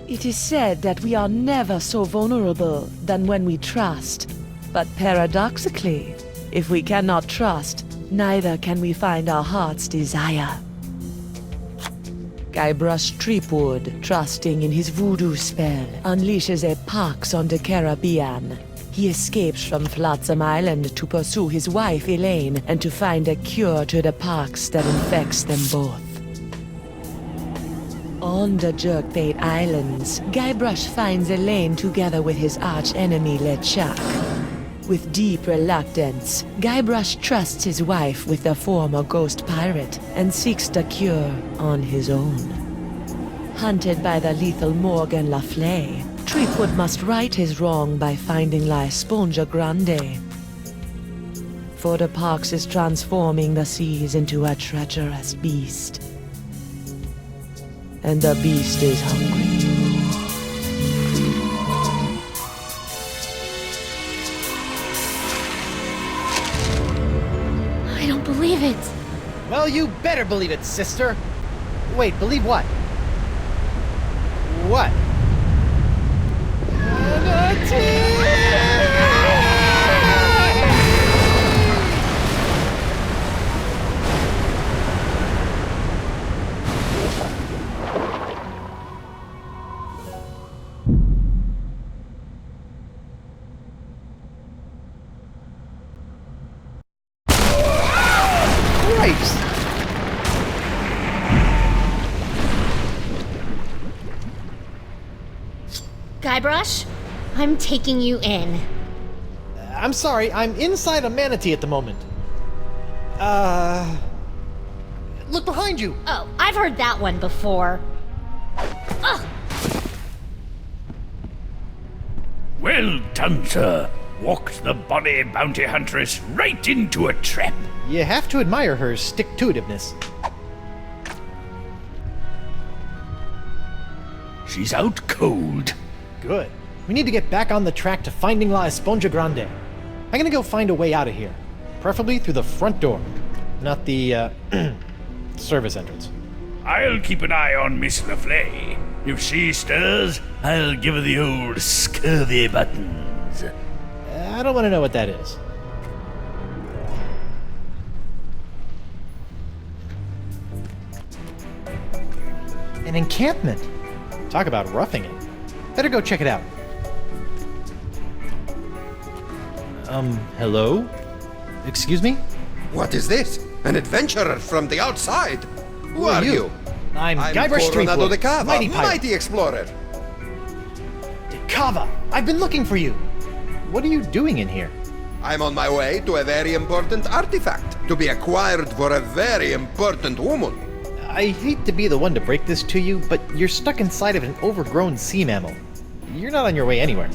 It is said that we are never so vulnerable than when we trust. But paradoxically, if we cannot trust, neither can we find our heart's desire. Guybrush Threepwood, trusting in his voodoo spell, unleashes a pox on the Caribbean. He escapes from Flotsam Island to pursue his wife Elaine and to find a cure to the pox that infects them both. On the Jerkbait Islands, Guybrush finds Elaine together with his arch-enemy LeChuck. With deep reluctance, Guybrush trusts his wife with the former ghost pirate and seeks the cure on his own. Hunted by the lethal Morgan Le Fay, Threepwood must right his wrong by finding La Esponja Grande. For the pox is transforming the seas into a treacherous beast. And the beast is hungry. I don't believe it. Well, you better believe it, sister. Wait, believe what? What? Guybrush, I'm taking you in. I'm sorry, I'm inside a manatee at the moment. Look behind you! Oh, I've heard that one before. Ugh! Well done, sir. Walked the bonny bounty huntress right into a trap. You have to admire her stick-to-itiveness. She's out cold. Good. We need to get back on the track to finding La Esponja Grande. I'm gonna go find a way out of here. Preferably through the front door, not the, service entrance. I'll keep an eye on Miss Le Fay. If she stirs, I'll give her the old scurvy buttons. I don't want to know what that is. An encampment. Talk about roughing it. Better go check it out. Hello? Excuse me? What is this? An adventurer from the outside? Who are you? I'm Guybrush Coronado Threepwood, de Cava, mighty pirate. mighty explorer. De Cava! I've been looking for you! What are you doing in here? I'm on my way to a very important artifact, to be acquired for a very important woman. I hate to be the one to break this to you, but you're stuck inside of an overgrown sea mammal. You're not on your way anywhere.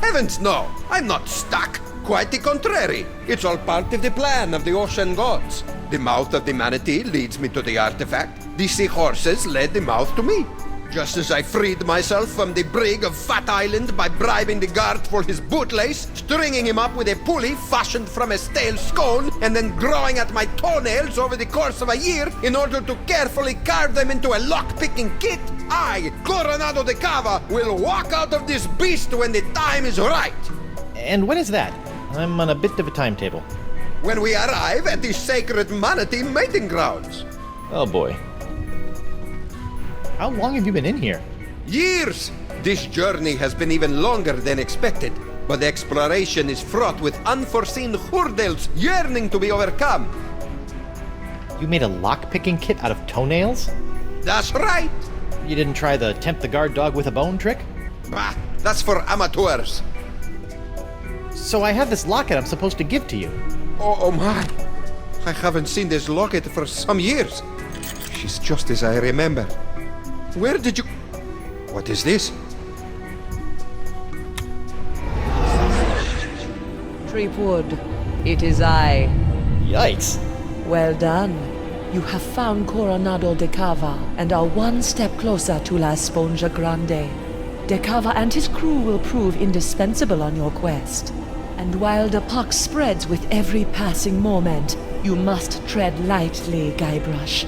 Heavens no, I'm not stuck. Quite the contrary. It's all part of the plan of the ocean gods. The mouth of the manatee leads me to the artifact. The seahorses led the mouth to me. Just as I freed myself from the brig of Fat Island by bribing the guard for his bootlace, stringing him up with a pulley fashioned from a stale scone, and then growing at my toenails over the course of a year in order to carefully carve them into a lock-picking kit, I, Coronado de Cava, will walk out of this beast when the time is right. And when is that? I'm on a bit of a timetable. When we arrive at the sacred manatee mating grounds. Oh boy. How long have you been in here? Years! This journey has been even longer than expected, but the exploration is fraught with unforeseen hurdles yearning to be overcome. You made a lock-picking kit out of toenails? That's right! You didn't try the tempt the guard dog with a bone trick? Bah, that's for amateurs. So I have this locket I'm supposed to give to you. Oh my! I haven't seen this locket for some years. She's just as I remember. Where did you... What is this? Threepwood, it is I. Yikes. Well done. You have found Coronado de Cava and are one step closer to La Esponja Grande. De Cava and his crew will prove indispensable on your quest. And while the pox spreads with every passing moment, you must tread lightly, Guybrush.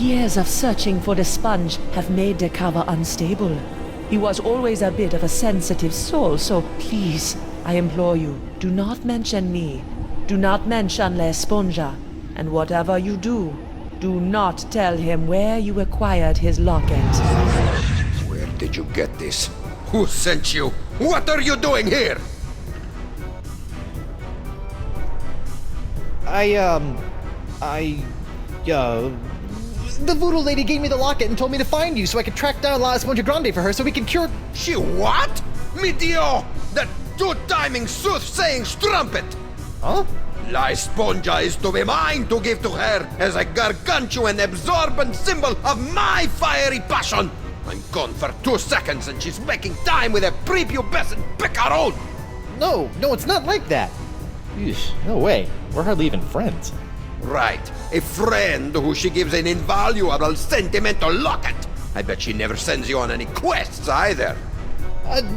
Years of searching for the sponge have made De Cava unstable. He was always a bit of a sensitive soul, so please, I implore you, do not mention me. Do not mention La Esponja. And whatever you do, do not tell him where you acquired his locket. Where did you get this? Who sent you? What are you doing here? The voodoo lady gave me the locket and told me to find you so I could track down La Esponja Grande for her so we can cure... She what? Mi Dio! That two-timing soothsaying strumpet! Huh? La Esponja is to be mine to give to her as a gargantuan absorbent symbol of my fiery passion! I'm gone for 2 seconds and she's making time with a prepubescent picaron! No, it's not like that. Eesh, no way. We're hardly even friends. Right, a friend who she gives an invaluable sentimental locket. I bet she never sends you on any quests either.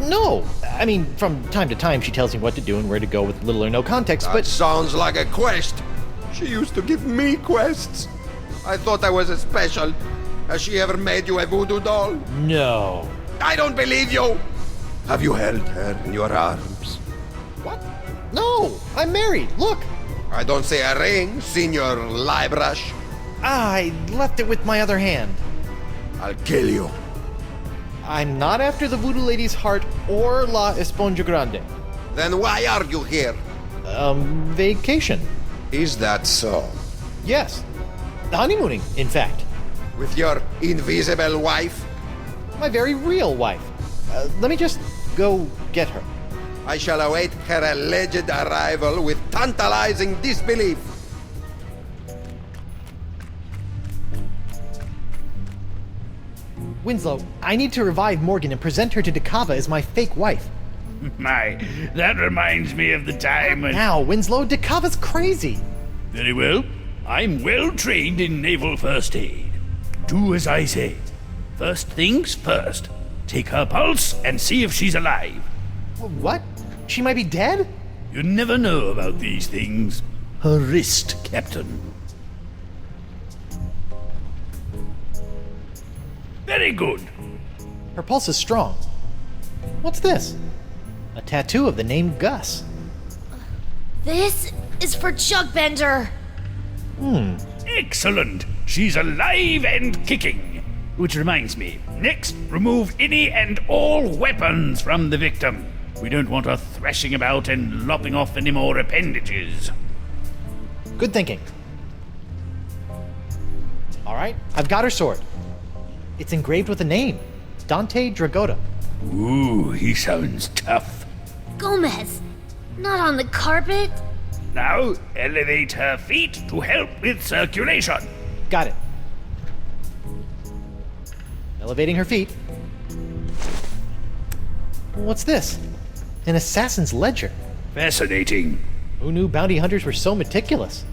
No. I mean, from time to time she tells me what to do and where to go with little or no context, That but... sounds like a quest. She used to give me quests. I thought I was a special. Has she ever made you a voodoo doll? No. I don't believe you! Have you held her in your arms? What? No! I'm married! Look! I don't see a ring, Senor Liebrush. I left it with my other hand. I'll kill you. I'm not after the voodoo lady's heart or La Esponja Grande. Then why are you here? Vacation. Is that so? Yes. Honeymooning, in fact. With your invisible wife? My very real wife. Let me just go get her. I shall await her alleged arrival with tantalizing disbelief. Winslow, I need to revive Morgan and present her to Dakava as my fake wife. My, that reminds me of the time when... Now, Winslow, Dakava's crazy. Very well. I'm well trained in naval first aid. Do as I say. First things first. Take her pulse and see if she's alive. What? She might be dead? You never know about these things. Her wrist, Captain. Very good. Her pulse is strong. What's this? A tattoo of the name Gus. This is for Chugbender. Excellent. She's alive and kicking. Which reminds me, next, remove any and all weapons from the victim. We don't want her thrashing about and lopping off any more appendages. Good thinking. All right, I've got her sword. It's engraved with a name, Dante Dragota. Ooh, he sounds tough. Gomez, not on the carpet. Now, elevate her feet to help with circulation. Got it. Elevating her feet. What's this? An assassin's ledger. Fascinating. Who knew bounty hunters were so meticulous?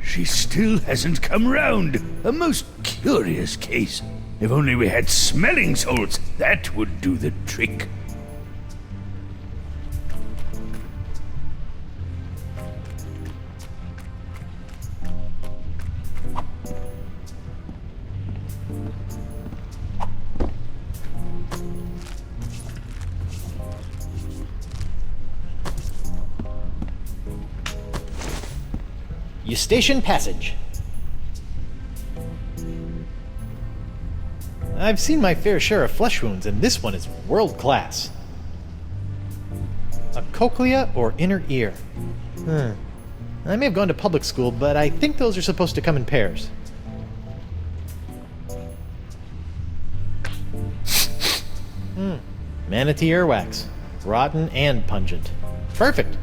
She still hasn't come round. A most curious case. If only we had smelling salts, that would do the trick. Eustachian Passage. I've seen my fair share of flesh wounds, and this one is world class. A cochlea or inner ear. I may have gone to public school, but I think those are supposed to come in pairs. Manatee earwax. Rotten and pungent. Perfect.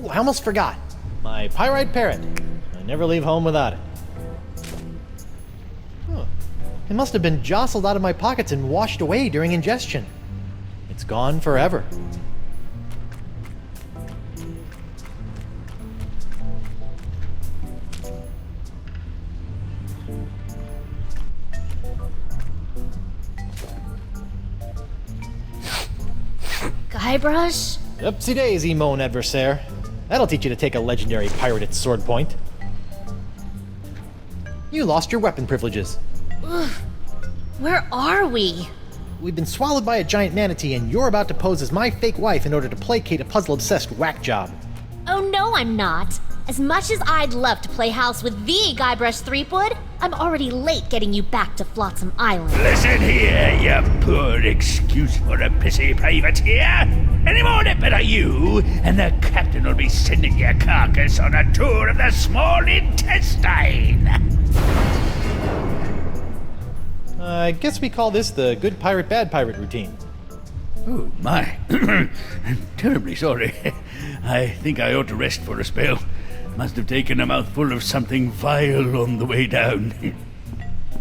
Ooh, I almost forgot. My pyrite parrot. I never leave home without it. Huh. It must have been jostled out of my pockets and washed away during ingestion. It's gone forever. Guybrush? Upsy daisy, mon adversaire. That'll teach you to take a legendary pirate at sword point. You lost your weapon privileges. Where are we? We've been swallowed by a giant manatee, and you're about to pose as my fake wife in order to placate a puzzle-obsessed whack job. Oh no, I'm not. As much as I'd love to play house with the Guybrush Threepwood, I'm already late getting you back to Flotsam Island. Listen here, you poor excuse for a pissy privateer. Any more nipper are you, and the captain will be sending your carcass on a tour of the small intestine. I guess we call this the good pirate, bad pirate routine. Oh, my. I'm terribly sorry. I think I ought to rest for a spell. Must have taken a mouthful of something vile on the way down.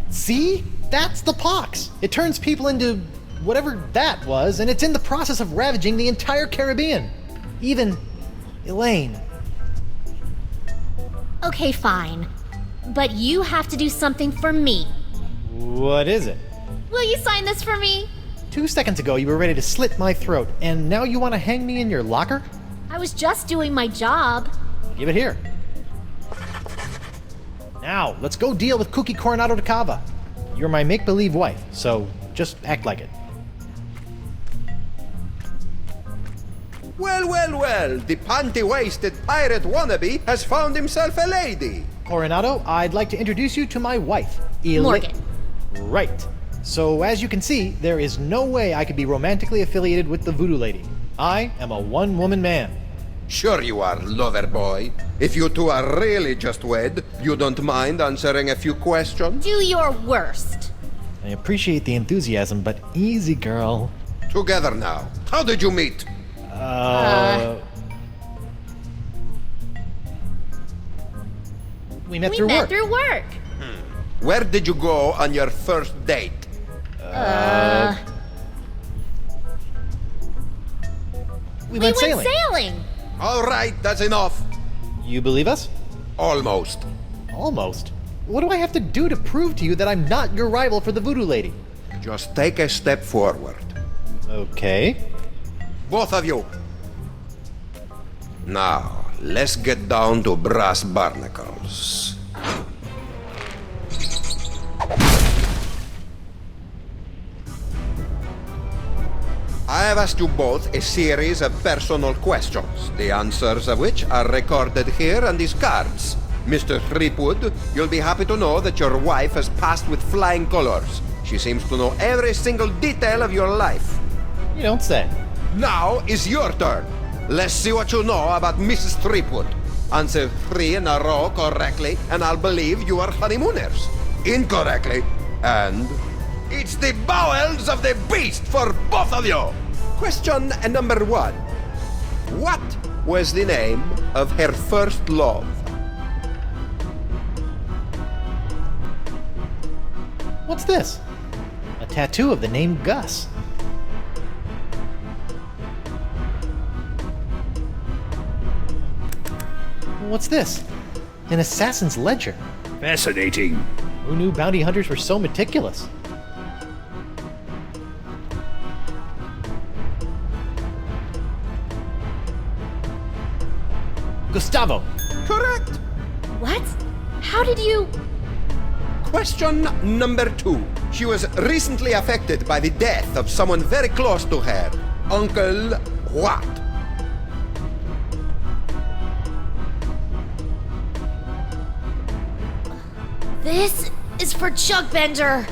See? That's the pox. It turns people into whatever that was, and it's in the process of ravaging the entire Caribbean. Even Elaine. Okay, fine. But you have to do something for me. What is it? Will you sign this for me? 2 seconds ago, you were ready to slit my throat, and now you want to hang me in your locker? I was just doing my job. Give it here. Now, let's go deal with Cookie Coronado de Cava. You're my make-believe wife, so just act like it. Well, the panty-waisted pirate wannabe has found himself a lady. Coronado, I'd like to introduce you to my wife, Morgan. Right. So, as you can see, there is no way I could be romantically affiliated with the voodoo lady. I am a one-woman man. Sure you are, lover boy. If you two are really just wed, you don't mind answering a few questions? Do your worst. I appreciate the enthusiasm, but easy, girl. Together now. How did you meet? We met We through met work. through work. Where did you go on your first date? We We went went sailing. sailing. All right, that's enough. You believe us? Almost. Almost. What do I have to do to prove to you that I'm not your rival for the voodoo lady? Just take a step forward. Okay. Both of you. Now, let's get down to brass barnacles. I have asked you both a series of personal questions, the answers of which are recorded here on these cards. Mr. Threepwood, you'll be happy to know that your wife has passed with flying colors. She seems to know every single detail of your life. You don't say. Now is your turn. Let's see what you know about Mrs. Threepwood. Answer 3 in a row correctly, and I'll believe you are honeymooners. Incorrectly, and it's the bowels of the beast for both of you. Question number 1. What was the name of her first love? What's this? A tattoo of the name Gus. What's this? An assassin's ledger. Fascinating. Who knew bounty hunters were so meticulous? Gustavo. Correct. What? How did you... Question number 2. She was recently affected by the death of someone very close to her. Uncle what? This is for Chugbender.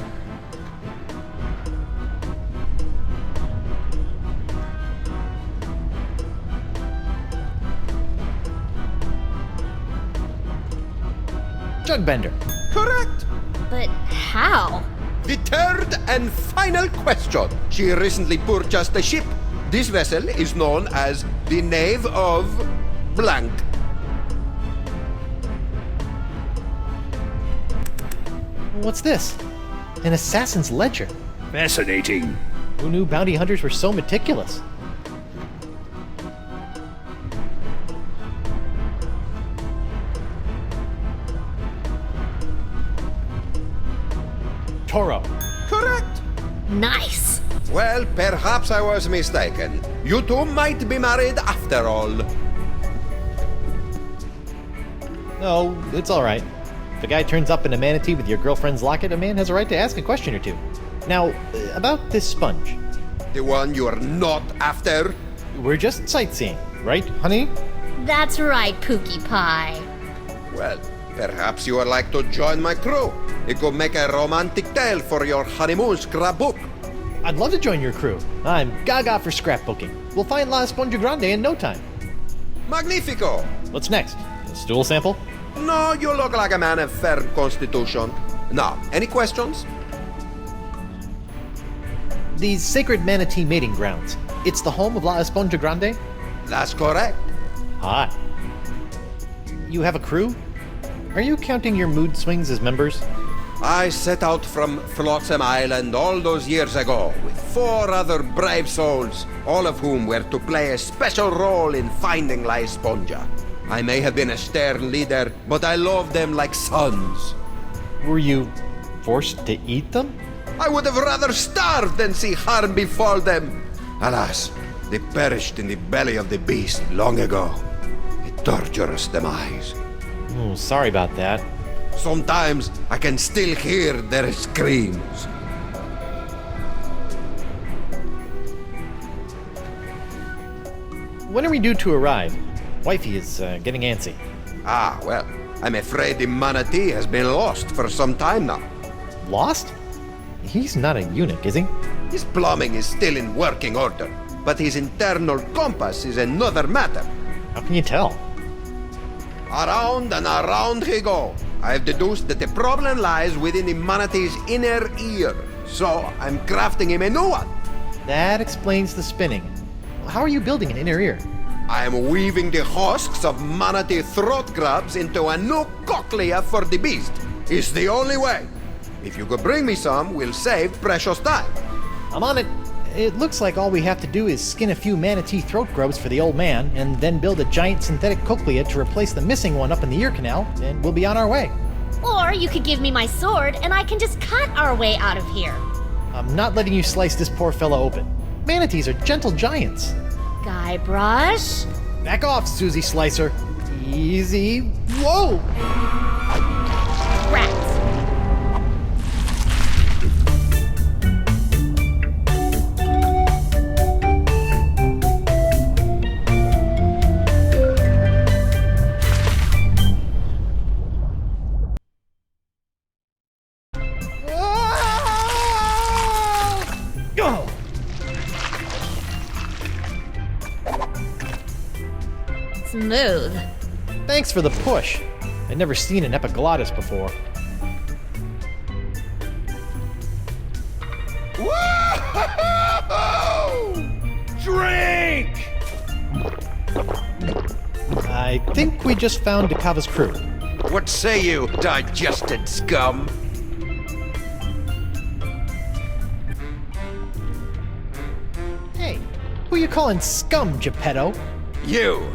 Jugbender. Correct. But how? The third and final question. She recently purchased a ship. This vessel is known as the Knave of Blank. What's this? An assassin's ledger. Fascinating. Who knew bounty hunters were so meticulous? Toro. Correct. Nice. Well, perhaps I was mistaken. You two might be married after all. No, it's alright. If a guy turns up in a manatee with your girlfriend's locket, a man has a right to ask a question or two. Now, about this sponge. The one you are not after? We're just sightseeing, right, honey? That's right, Pookie Pie. Well, perhaps you would like to join my crew. It could make a romantic tale for your honeymoon scrapbook. I'd love to join your crew. I'm gaga for scrapbooking. We'll find La Esponja Grande in no time. Magnifico! What's next? A stool sample? No, you look like a man of firm constitution. Now, any questions? These sacred manatee mating grounds. It's the home of La Esponja Grande? That's correct. Hot. You have a crew? Are you counting your mood swings as members? I set out from Flotsam Island all those years ago with 4 other brave souls, all of whom were to play a special role in finding La Esponja. I may have been a stern leader, but I loved them like sons. Were you forced to eat them? I would have rather starved than see harm befall them. Alas, they perished in the belly of the beast long ago. A torturous demise. Oh, sorry about that. Sometimes I can still hear their screams. When are we due to arrive? Wifey is getting antsy. Ah, well, I'm afraid the manatee has been lost for some time now. Lost? He's not a eunuch, is he? His plumbing is still in working order, but his internal compass is another matter. How can you tell? Around and around he go. I have deduced that the problem lies within the manatee's inner ear, so I'm crafting him a new one. That explains the spinning. How are you building an inner ear? I am weaving the husks of manatee throat grubs into a new cochlea for the beast. It's the only way. If you could bring me some, we'll save precious time. I'm on it. It looks like all we have to do is skin a few manatee throat grubs for the old man, and then build a giant synthetic cochlea to replace the missing one up in the ear canal, and we'll be on our way. Or you could give me my sword and I can just cut our way out of here. I'm not letting you slice this poor fella open. Manatees are gentle giants. Guybrush? Back off, Susie Slicer. Easy. Whoa! Rats. Smooth. Thanks for the push. I'd never seen an epiglottis before. Whoa! Drink! I think we just found Dakava's crew. What say you, digested scum? Hey, who you calling scum, Geppetto? You.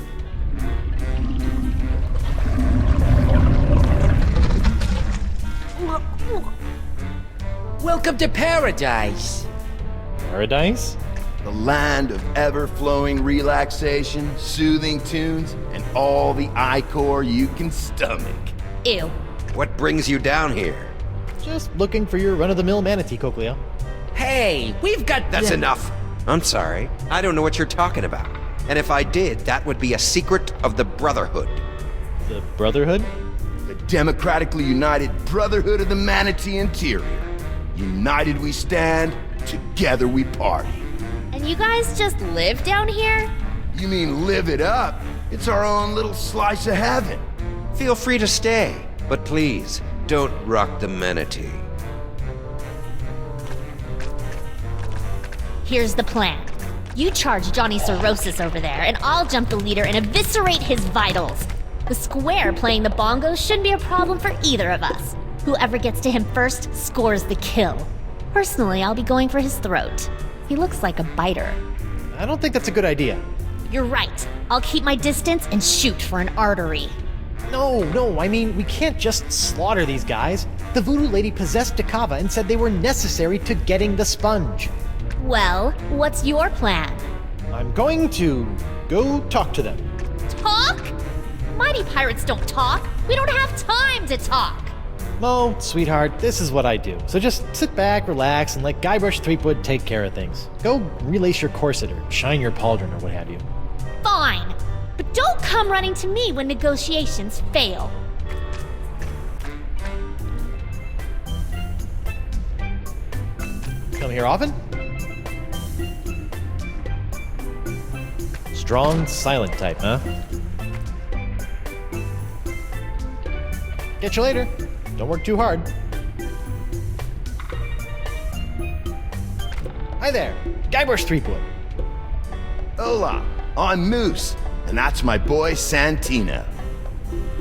Welcome to paradise. Paradise? The land of ever-flowing relaxation, soothing tunes, and all the ichor you can stomach. Ew. What brings you down here? Just looking for your run-of-the-mill manatee cochlea. Hey, we've got That's enough. I'm sorry. I don't know what you're talking about. And if I did, that would be a secret of the Brotherhood. The Brotherhood? The democratically united Brotherhood of the Manatee Interior. United we stand, together we party. And you guys just live down here? You mean live it up? It's our own little slice of heaven. Feel free to stay, but please, don't rock the manatee. Here's the plan. You charge Johnny Cirrhosis over there, and I'll jump the leader and eviscerate his vitals. The square playing the bongos shouldn't be a problem for either of us. Whoever gets to him first scores the kill. Personally, I'll be going for his throat. He looks like a biter. I don't think that's a good idea. You're right. I'll keep my distance and shoot for an artery. No, I mean, we can't just slaughter these guys. The voodoo lady possessed Dakava and said they were necessary to getting the sponge. Well, what's your plan? I'm going to go talk to them. Talk? Mighty pirates don't talk. We don't have time to talk. Mo, sweetheart, this is what I do. So just sit back, relax, and let Guybrush Threepwood take care of things. Go relace your corset or shine your pauldron or what have you. Fine. But don't come running to me when negotiations fail. Come here often? Strong, silent type, huh? Catch you later. Don't work too hard. Hi there, Guybrush Threepwood. Hola, I'm Moose, and that's my boy Santino.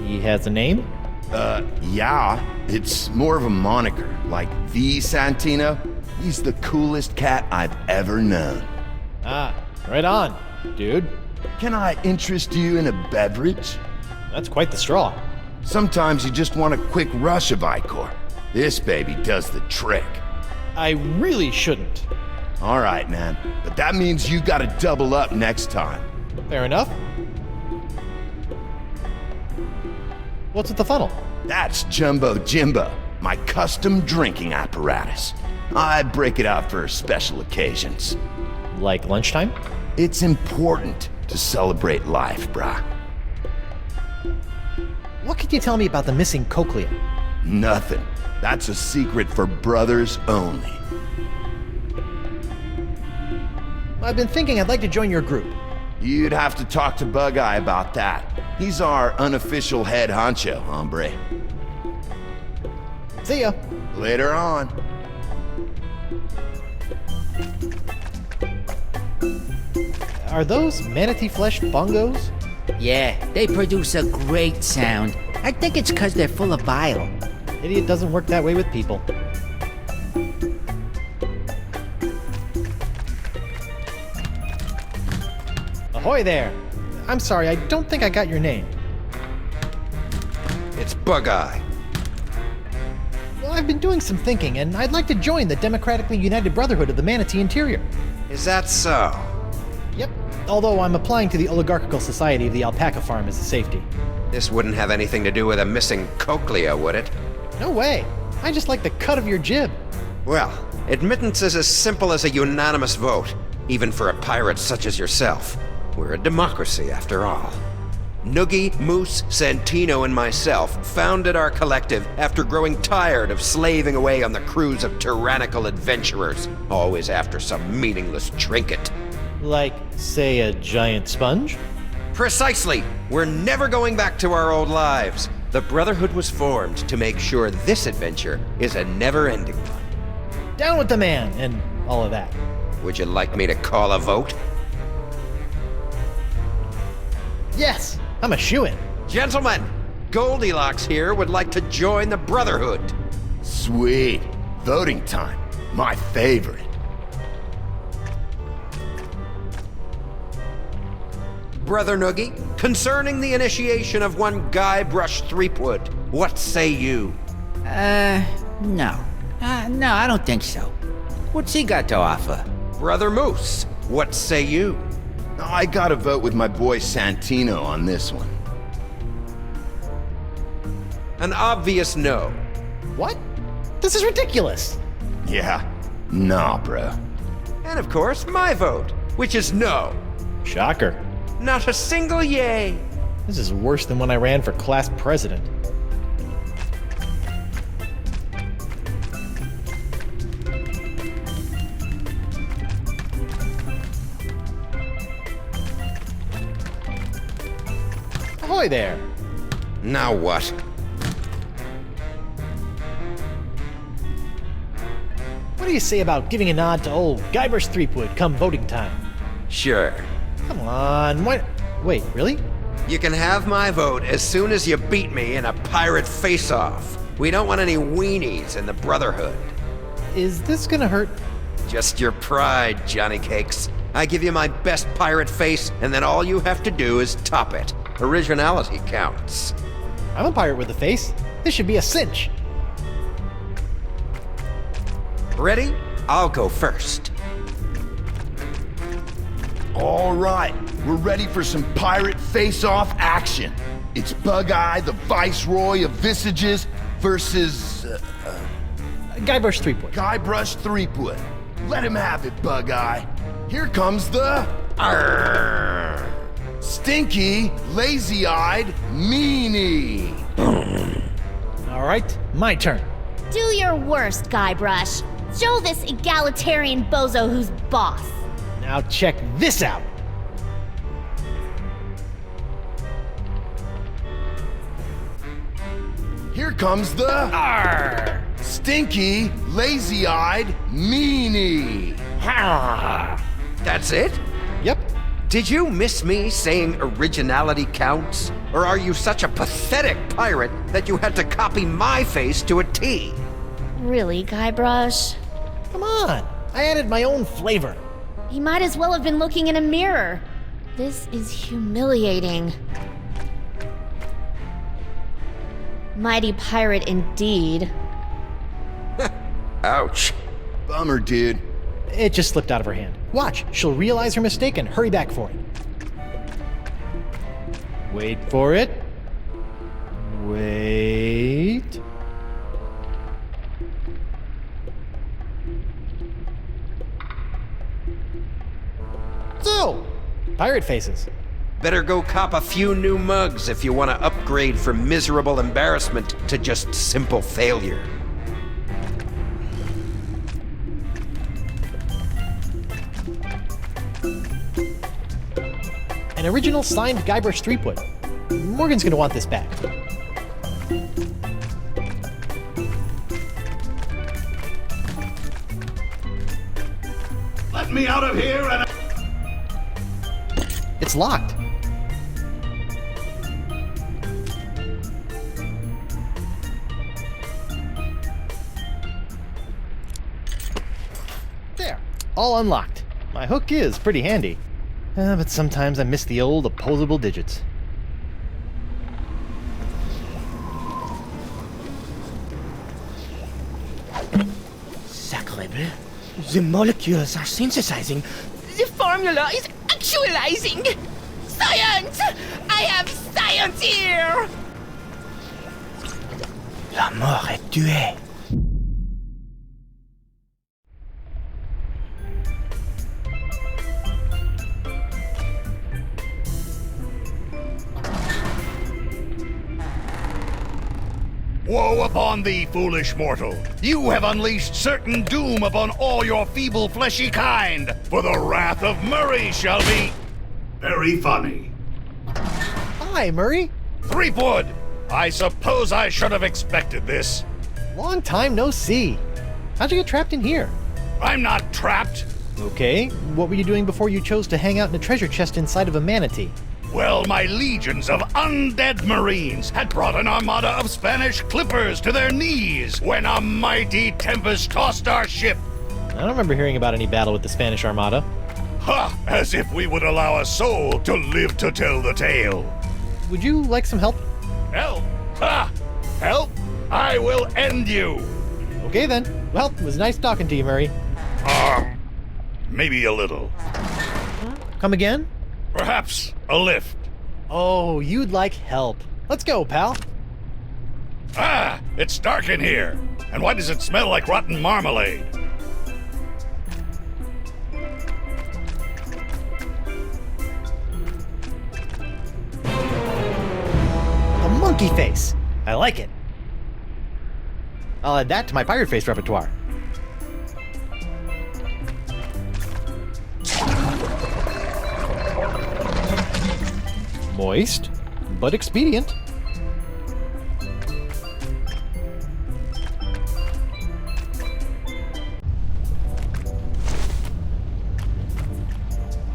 He has a name? Yeah, it's more of a moniker, like the Santino. He's the coolest cat I've ever known. Ah, right on, dude. Can I interest you in a beverage? That's quite the straw. Sometimes you just want a quick rush of Ichor. This baby does the trick. I really shouldn't. All right, man, but that means you gotta double up next time. Fair enough. What's with the funnel? That's Jumbo Jimbo, my custom drinking apparatus. I break it out for special occasions. Like lunchtime? It's important to celebrate life, brah. What could you tell me about the missing cochlea? Nothing. That's a secret for brothers only. I've been thinking I'd like to join your group. You'd have to talk to Bug-Eye about that. He's our unofficial head honcho, hombre. See ya. Later on. Are those manatee flesh bongos? Yeah, they produce a great sound. I think it's 'cause they're full of bile. Idiot doesn't work that way with people. Ahoy there! I'm sorry, I don't think I got your name. It's Bug-Eye. Well, I've been doing some thinking, and I'd like to join the Democratically United Brotherhood of the Manatee Interior. Is that so? Yep, although I'm applying to the Oligarchical Society of the Alpaca Farm as a safety. This wouldn't have anything to do with a missing cochlea, would it? No way! I just like the cut of your jib. Well, admittance is as simple as a unanimous vote, even for a pirate such as yourself. We're a democracy, after all. Noogie, Moose, Santino, and myself founded our collective after growing tired of slaving away on the crews of tyrannical adventurers, always after some meaningless trinket. Like, say, a giant sponge? Precisely! We're never going back to our old lives. The Brotherhood was formed to make sure this adventure is a never-ending one. Down with the man, and all of that. Would you like me to call a vote? Yes! I'm a shoo-in. Gentlemen, Goldilocks here would like to join the Brotherhood. Sweet. Voting time. My favorite. Brother Noogie, concerning the initiation of one Guybrush Threepwood, what say you? No. No, I don't think so. What's he got to offer? Brother Moose, what say you? I gotta vote with my boy Santino on this one. An obvious no. What? This is ridiculous! Yeah. Nah, bro. And of course, my vote, which is no. Shocker. Not a single yay. This is worse than when I ran for class president. Ahoy there! Now what? What do you say about giving a nod to old Guybrush Threepwood come voting time? Sure. Come on, what? Wait, really? You can have my vote as soon as you beat me in a pirate face-off. We don't want any weenies in the Brotherhood. Is this gonna hurt? Just your pride, Johnny Cakes. I give you my best pirate face, and then all you have to do is top it. Originality counts. I'm a pirate with a face. This should be a cinch. Ready? I'll go first. All right, we're ready for some pirate face-off action. It's Bug-Eye, the Viceroy of Visages, versus Guybrush Threepwood. Guybrush Threepwood. Let him have it, Bug-Eye. Here comes the Arrgh. Stinky, lazy-eyed meanie. All right, my turn. Do your worst, Guybrush. Show this egalitarian bozo who's boss. Now check this out. Here comes the Arr! Stinky, lazy-eyed meanie. That's it? Yep. Did you miss me saying originality counts? Or are you such a pathetic pirate that you had to copy my face to a T? Really, Guybrush? Come on. I added my own flavor. He might as well have been looking in a mirror. This is humiliating. Mighty pirate indeed. Ouch. Bummer, dude. It just slipped out of her hand. Watch, she'll realize her mistake and hurry back for it. Wait for it. Wait. So, pirate faces. Better go cop a few new mugs if you want to upgrade from miserable embarrassment to just simple failure. An original signed Guybrush Threepwood. Morgan's gonna want this back. Let me out of here and... It's locked. There, all unlocked. My hook is pretty handy. But sometimes I miss the old opposable digits. Sacre bleu. The molecules are synthesizing. The formula is actualizing. Science! I have science here! La mort est tuée. Woe upon thee, foolish mortal! You have unleashed certain doom upon all your feeble fleshy kind, for the wrath of Murray shall be... very funny. Hi, Murray. Threepwood! I suppose I should have expected this. Long time no see. How'd you get trapped in here? I'm not trapped. Okay, what were you doing before you chose to hang out in a treasure chest inside of a manatee? Well, my legions of undead marines had brought an armada of Spanish clippers to their knees when a mighty tempest tossed our ship. I don't remember hearing about any battle with the Spanish Armada. Ha! As if we would allow a soul to live to tell the tale. Would you like some help? Help! Ha! Help! I will end you! Okay then. Well, it was nice talking to you, Murray. Maybe a little. Come again? Perhaps a lift. Oh, you'd like help. Let's go, pal. Ah! It's dark in here. And why does it smell like rotten marmalade? A monkey face. I like it. I'll add that to my pirate face repertoire. Moist, but expedient.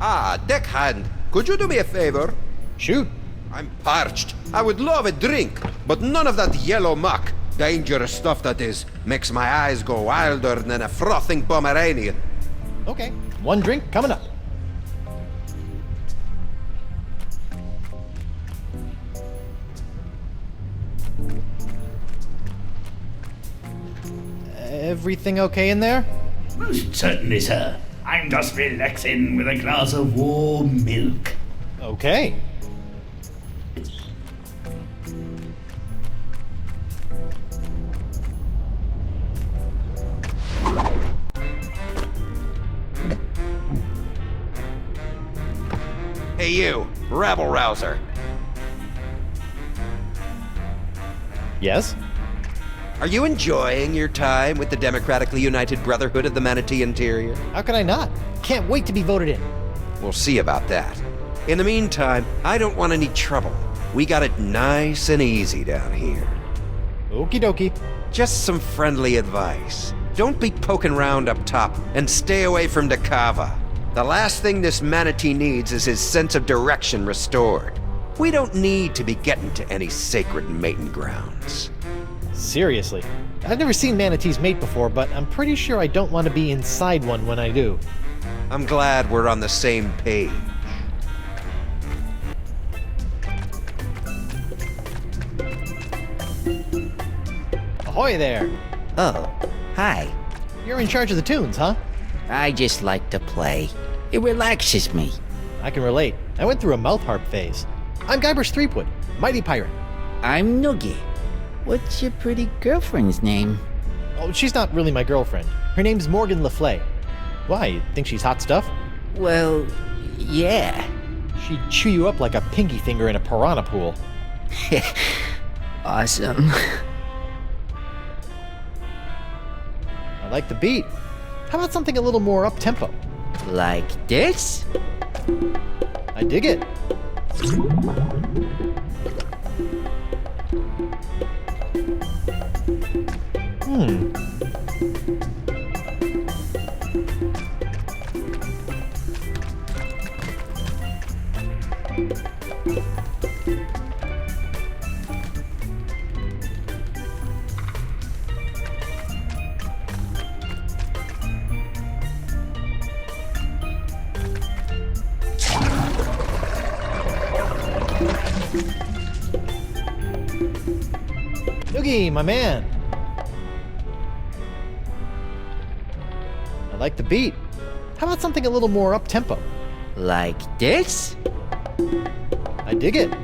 Ah, deckhand, could you do me a favor? Shoot. I'm parched. I would love a drink, but none of that yellow muck, dangerous stuff that is, makes my eyes go wilder than a frothing Pomeranian. Okay, one drink coming up. Everything okay in there? Most certainly, sir. I'm I'm just relaxing with a glass of warm milk. Okay. Hey you, rabble-rouser. Yes? Are you enjoying your time with the Democratically United Brotherhood of the Manatee Interior? How can I not? Can't wait to be voted in. We'll see about that. In the meantime, I don't want any trouble. We got it nice and easy down here. Okie dokie. Just some friendly advice. Don't be poking around up top, and stay away from Dakava. The last thing this manatee needs is his sense of direction restored. We don't need to be getting to any sacred mating grounds. Seriously. I've never seen manatees mate before, but I'm pretty sure I don't want to be inside one when I do. I'm glad we're on the same page. Ahoy there! Oh, hi. You're in charge of the tunes, huh? I just like to play. It relaxes me. I can relate. I went through a mouth harp phase. I'm Guybrush Threepwood, mighty pirate. I'm Noogie. What's your pretty girlfriend's name? Oh, she's not really my girlfriend. Her name's Morgan LaFlay. Why, you think she's hot stuff? Well, yeah. She'd chew you up like a pinky finger in a piranha pool. Awesome. I like the beat. How about something a little more up-tempo? Like this? I dig it. Noogie, my man. I like the beat. How about something a little more up-tempo? Like this? I dig it.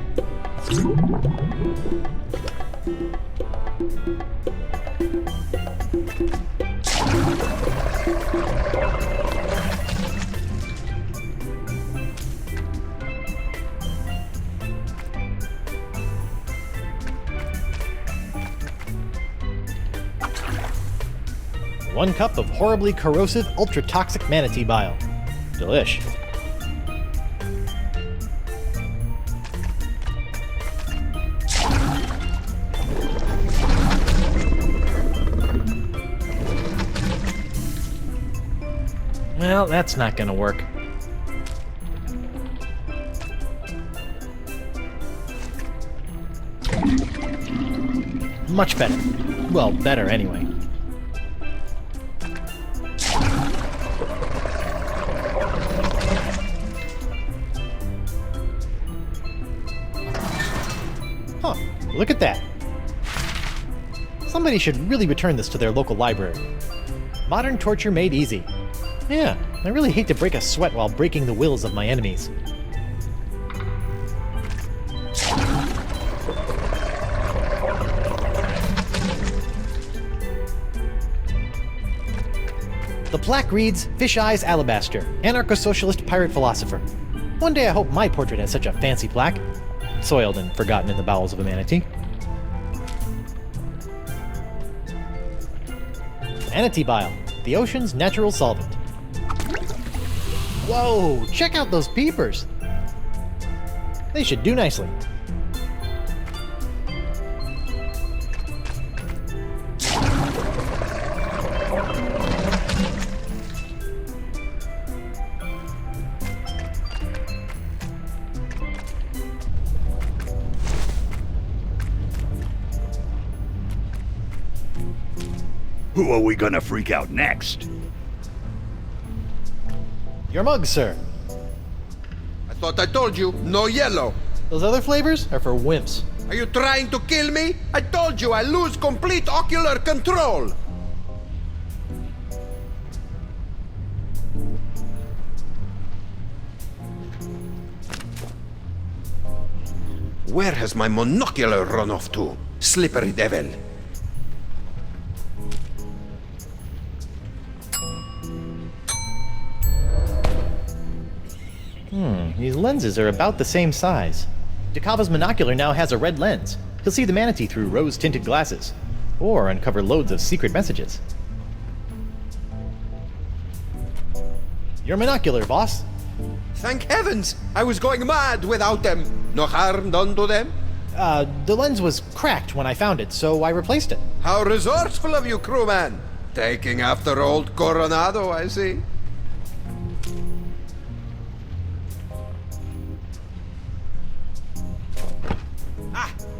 One cup of horribly corrosive, ultra-toxic manatee bile. Delish. Well, that's not gonna work. Much better. Well, better anyway. Huh, look at that. Somebody should really return this to their local library. Modern torture made easy. Yeah, I really hate to break a sweat while breaking the wills of my enemies. The plaque reads, Fish Eyes Alabaster, anarcho-socialist pirate philosopher. One day I hope my portrait has such a fancy plaque. Soiled and forgotten in the bowels of a manatee. Manatee bile, the ocean's natural solvent. Whoa, check out those peepers. They should do nicely. Who are we gonna freak out next? Your mug, sir. I thought I told you, no yellow. Those other flavors are for wimps. Are you trying to kill me? I told you I lose complete ocular control. Where has my monocular run off to? Slippery devil. These lenses are about the same size. Dakava's monocular now has a red lens. He'll see the manatee through rose-tinted glasses, or uncover loads of secret messages. Your monocular, boss. Thank heavens! I was going mad without them. No harm done to them? The lens was cracked when I found it, so I replaced it. How resourceful of you, crewman! Taking after old Coronado, I see.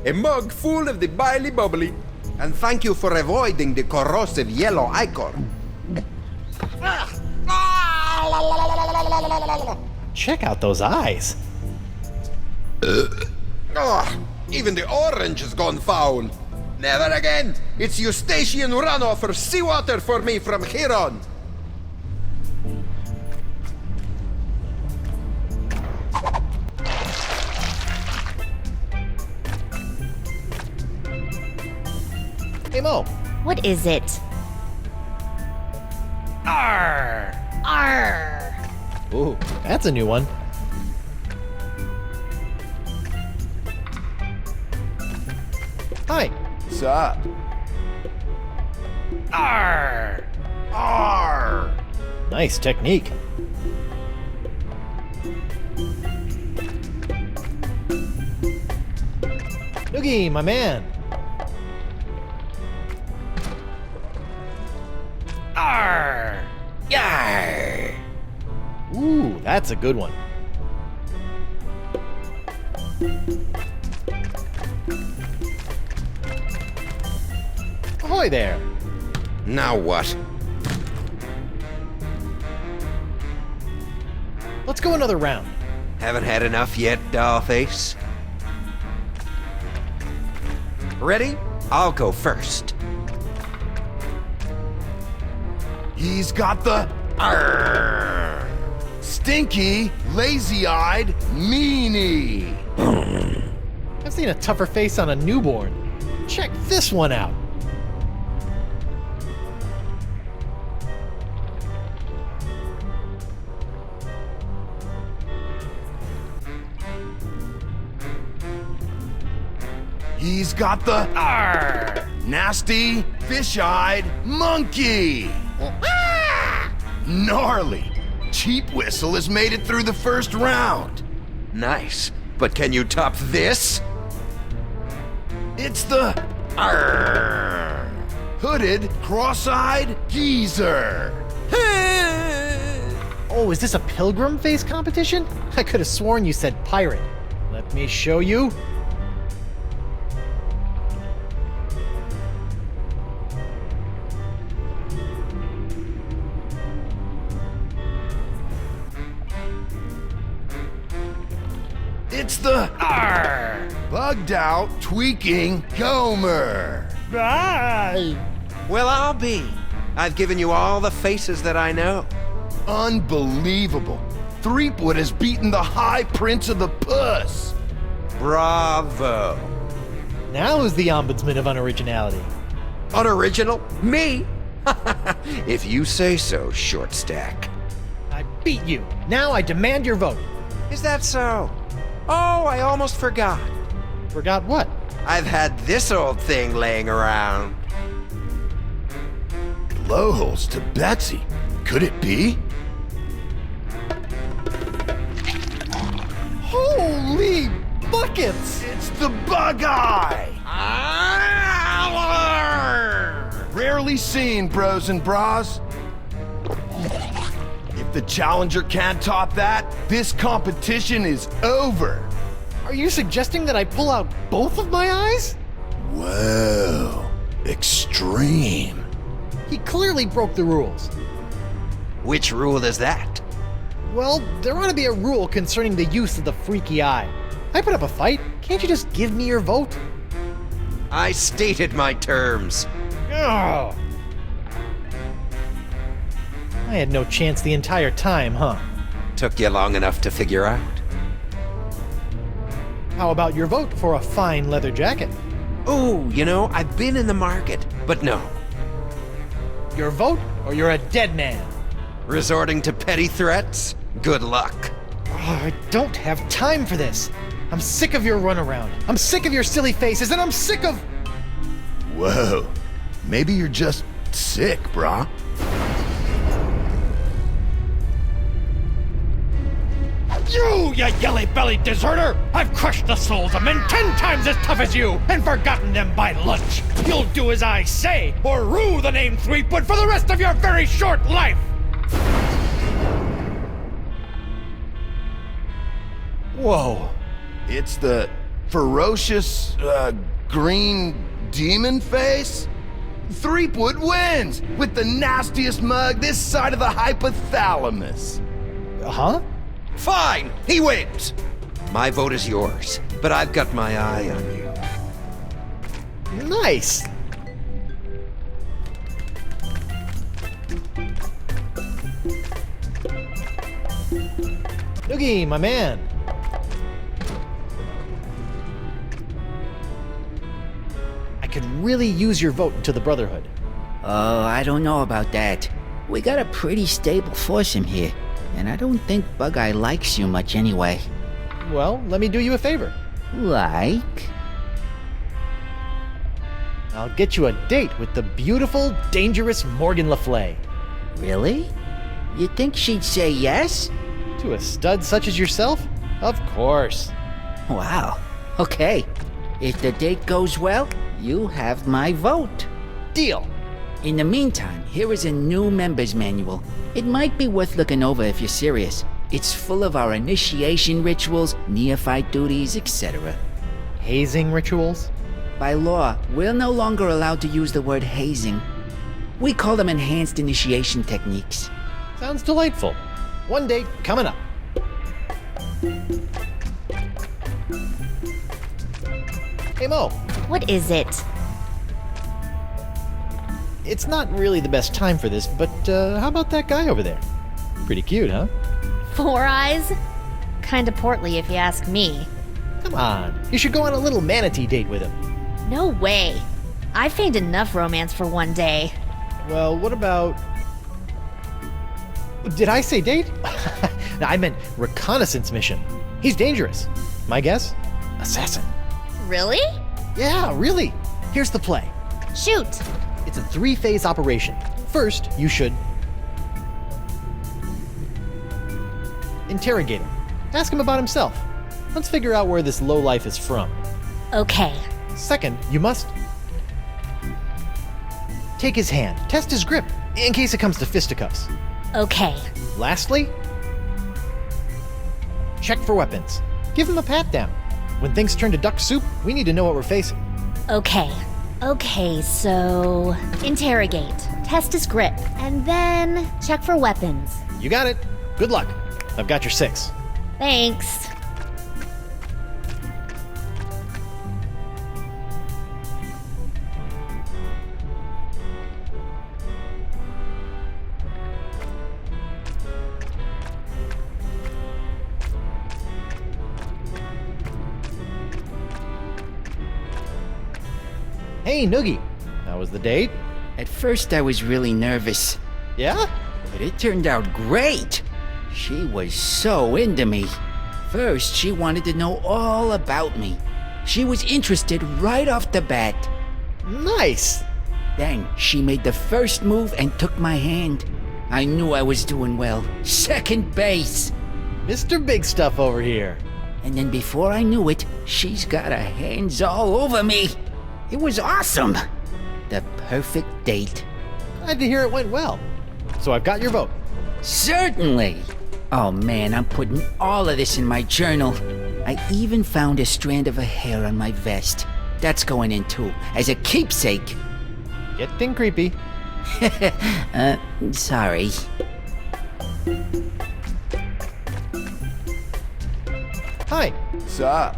A mug full of the biley bubbly. And thank you for avoiding the corrosive yellow ichor. Check out those eyes. Even the orange has gone foul. Never again. It's Eustachian runoff or seawater for me from here on. Hey, Mo. What is it? Arr! Arr! Ooh, that's a new one. Hi. Sup? Arr! Arr! Nice technique. Noogie, my man. Arr! Yar! Ooh, that's a good one. Ahoy there. Now what? Let's go another round. Haven't had enough yet, dollface? Ready? I'll go first. He's got the Arr! Stinky, lazy-eyed meanie. I've seen a tougher face on a newborn. Check this one out. He's got the Arr! nasty, fish-eyed monkey. Gnarly. Cheap Whistle has made it through the first round. Nice. But can you top this? It's the Arr! Hooded, cross-eyed geezer. Oh, is this a pilgrim face competition? I could have sworn you said pirate. Let me show you. It's the Arr! bugged out, tweaking Gomer. Well, I'll be. I've given you all the faces that I know. Unbelievable. Threepwood has beaten the High Prince of the Puss. Bravo. Now who's the ombudsman of unoriginality? Unoriginal? Me? If you say so, short stack. I beat you. Now I demand your vote. Is that so? Oh, I almost forgot. Forgot what? I've had this old thing laying around. Blowholes to Betsy. Could it be? Holy buckets! It's the Bug Eye! Rarely seen, bros and bras. If the challenger can't top that, this competition is over. Are you suggesting that I pull out both of my eyes? Whoa, extreme. He clearly broke the rules. Which rule is that? Well, there ought to be a rule concerning the use of the freaky eye. I put up a fight. Can't you just give me your vote? I stated my terms. Ugh. I had no chance the entire time, huh? Took you long enough to figure out. How about your vote for a fine leather jacket? Oh, you know, I've been in the market, but no. Your vote, or you're a dead man? Resorting to petty threats? Good luck. Oh, I don't have time for this. I'm sick of your runaround. I'm sick of your silly faces, and I'm sick of... Whoa. Maybe you're just sick, brah. You yelly-bellied deserter! I've crushed the souls of men 10 times as tough as you, and forgotten them by lunch. You'll do as I say, or rue the name Threepwood for the rest of your very short life! Whoa. It's the ferocious, green demon face? Threepwood wins with the nastiest mug this side of the hypothalamus. Huh? Fine, he wins. My vote is yours, but I've got my eye on you. Nice. Noogie, my man. I could really use your vote into the Brotherhood. Oh, I don't know about that. We got a pretty stable foursome here, and I don't think Bug-Eye likes you much anyway. Well, let me do you a favor. Like? I'll get you a date with the beautiful, dangerous Morgan Le Fay. Really? You think she'd say yes? To a stud such as yourself? Of course. Wow. Okay. If the date goes well, you have my vote. Deal. In the meantime, here is a new member's manual. It might be worth looking over if you're serious. It's full of our initiation rituals, neophyte duties, etc. Hazing rituals? By law, we're no longer allowed to use the word hazing. We call them enhanced initiation techniques. Sounds delightful. One date coming up. Hey Mo, What is it? it's not really the best time for this, but how about that guy over there? Pretty cute, huh? 4 Eyes? Kinda portly if you ask me. Come on, you should go on a little manatee date with him. No way. I feigned enough romance for one day. Well, what about... Did I say date? No, I meant reconnaissance mission. He's dangerous. My guess? Assassin. Really? Yeah, really. Here's the play. Shoot. It's a 3-phase operation. First, you should... interrogate him. Ask him about himself. Let's figure out where this lowlife is from. Okay. Second, you must... take his hand. Test his grip, in case it comes to fisticuffs. Okay. Lastly, check for weapons. Give him a pat down. When things turn to duck soup, we need to know what we're facing. Okay. Okay, so... interrogate. Test his grip. And then... check for weapons. You got it. Good luck. I've got your 6. Thanks. Hey, Noogie. How was the date? At first, I was really nervous, Yeah? but it turned out great. She was so into me. First, she wanted to know all about me. She was interested right off the bat. Nice. Then she made the first move and took my hand. I knew I was doing well. Second base. Mr. Big Stuff over here. And then before I knew it, she's got her hands all over me. It was awesome. The perfect date. Glad to hear it went well. So I've got your vote. Certainly. Oh man, I'm putting all of this in my journal. I even found a strand of her hair on my vest. That's going in too, as a keepsake. Getting creepy. Sorry. Hi. Sup?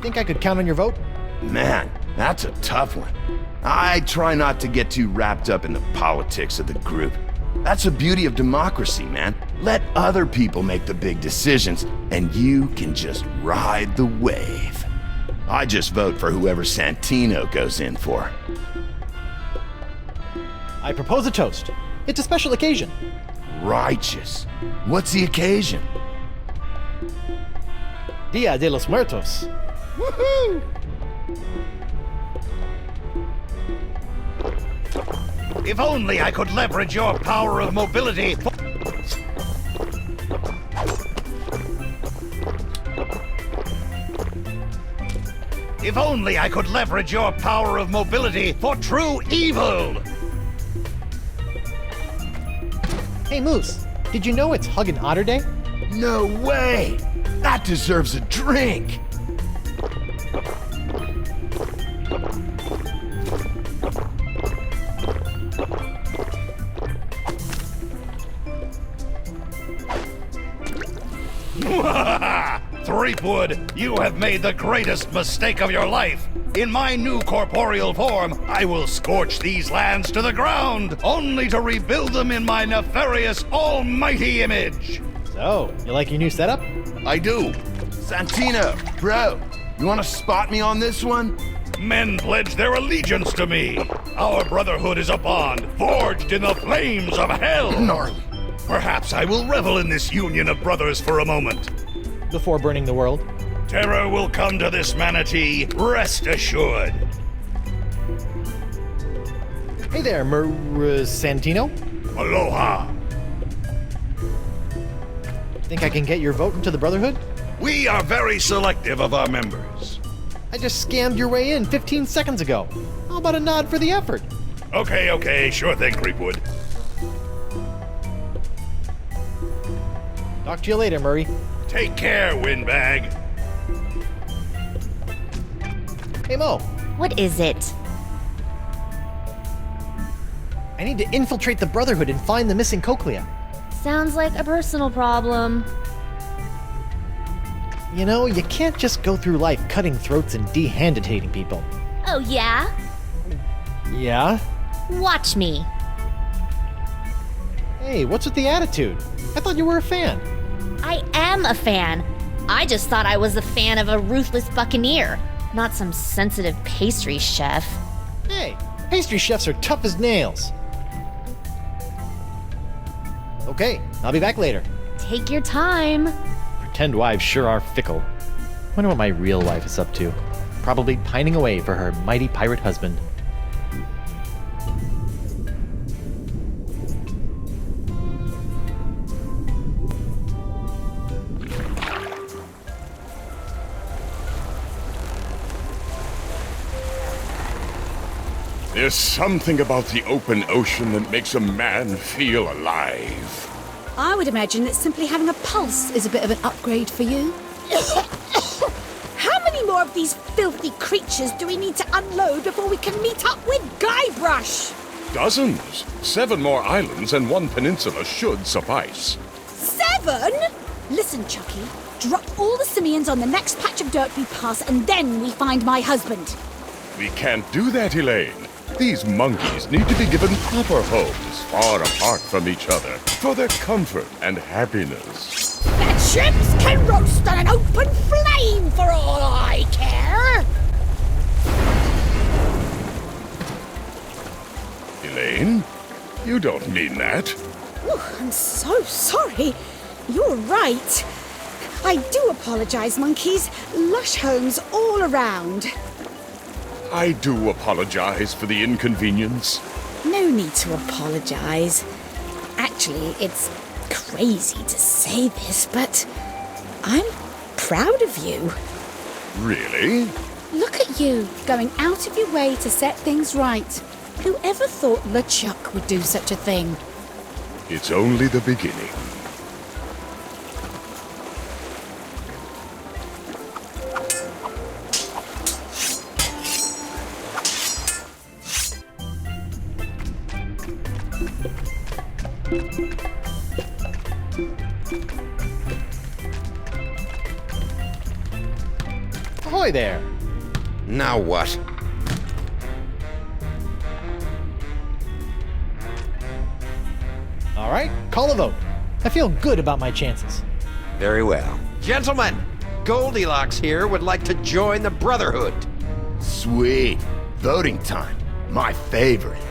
Think I could count on your vote? Man, that's a tough one. I try not to get too wrapped up in the politics of the group. That's the beauty of democracy, man. Let other people make the big decisions, and you can just ride the wave. I just vote for whoever Santino goes in for. I propose a toast. It's a special occasion. Righteous. What's the occasion? Dia de los Muertos. Woohoo! If only I could leverage your power of mobility. If only I could leverage your power of mobility for true evil! Hey, Moose, did you know it's Hug and Otter Day? No way! That deserves a drink! Threepwood, you have made the greatest mistake of your life. In my new corporeal form, I will scorch these lands to the ground, only to rebuild them in my nefarious almighty image. So, you like your new setup? I do. Santino, bro, you wanna spot me on this one? Men pledge their allegiance to me. Our brotherhood is a bond forged in the flames of hell. Gnarly. Perhaps I will revel in this union of brothers for a moment. Before burning the world? Terror will come to this manatee, rest assured. Hey there, Santino. Aloha. Think I can get your vote into the Brotherhood? We are very selective of our members. I just scammed your way in 15 seconds ago. How about a nod for the effort? Okay, sure thing, Creepwood. Talk to you later, Murray. Take care, Windbag. Hey, Mo. What is it? I need to infiltrate the Brotherhood and find the missing cochlea. Sounds like a personal problem. You know, you can't just go through life cutting throats and dehanditating people. Oh, yeah? Yeah? Watch me. Hey, what's with the attitude? I thought you were a fan. I am a fan. I just thought I was a fan of a ruthless buccaneer, not some sensitive pastry chef. Hey, pastry chefs are tough as nails. Okay, I'll be back later. Take your time. Pretend wives sure are fickle. Wonder what my real wife is up to. Probably pining away for her mighty pirate husband. There's something about the open ocean that makes a man feel alive. I would imagine that simply having a pulse is a bit of an upgrade for you. How many more of these filthy creatures do we need to unload before we can meet up with Guybrush? Dozens. 7 more islands and 1 peninsula should suffice. 7? Listen, Chucky. Drop all the simians on the next patch of dirt we pass, and then we find my husband. We can't do that, Elaine. These monkeys need to be given proper homes, far apart from each other, for their comfort and happiness. Their chips can roast on an open flame for all I care! Elaine? You don't mean that. Oh, I'm so sorry. You're right. I do apologize, monkeys. Lush homes all around. I do apologize for the inconvenience. No need to apologize. Actually, it's crazy to say this, but I'm proud of you. Really? Look at you, going out of your way to set things right. Whoever thought LeChuck would do such a thing? It's only the beginning. Ahoy there! Now what? All right, call a vote. I feel good about my chances. Very well. Gentlemen, Goldilocks here would like to join the Brotherhood. Sweet. Voting time. My favorite.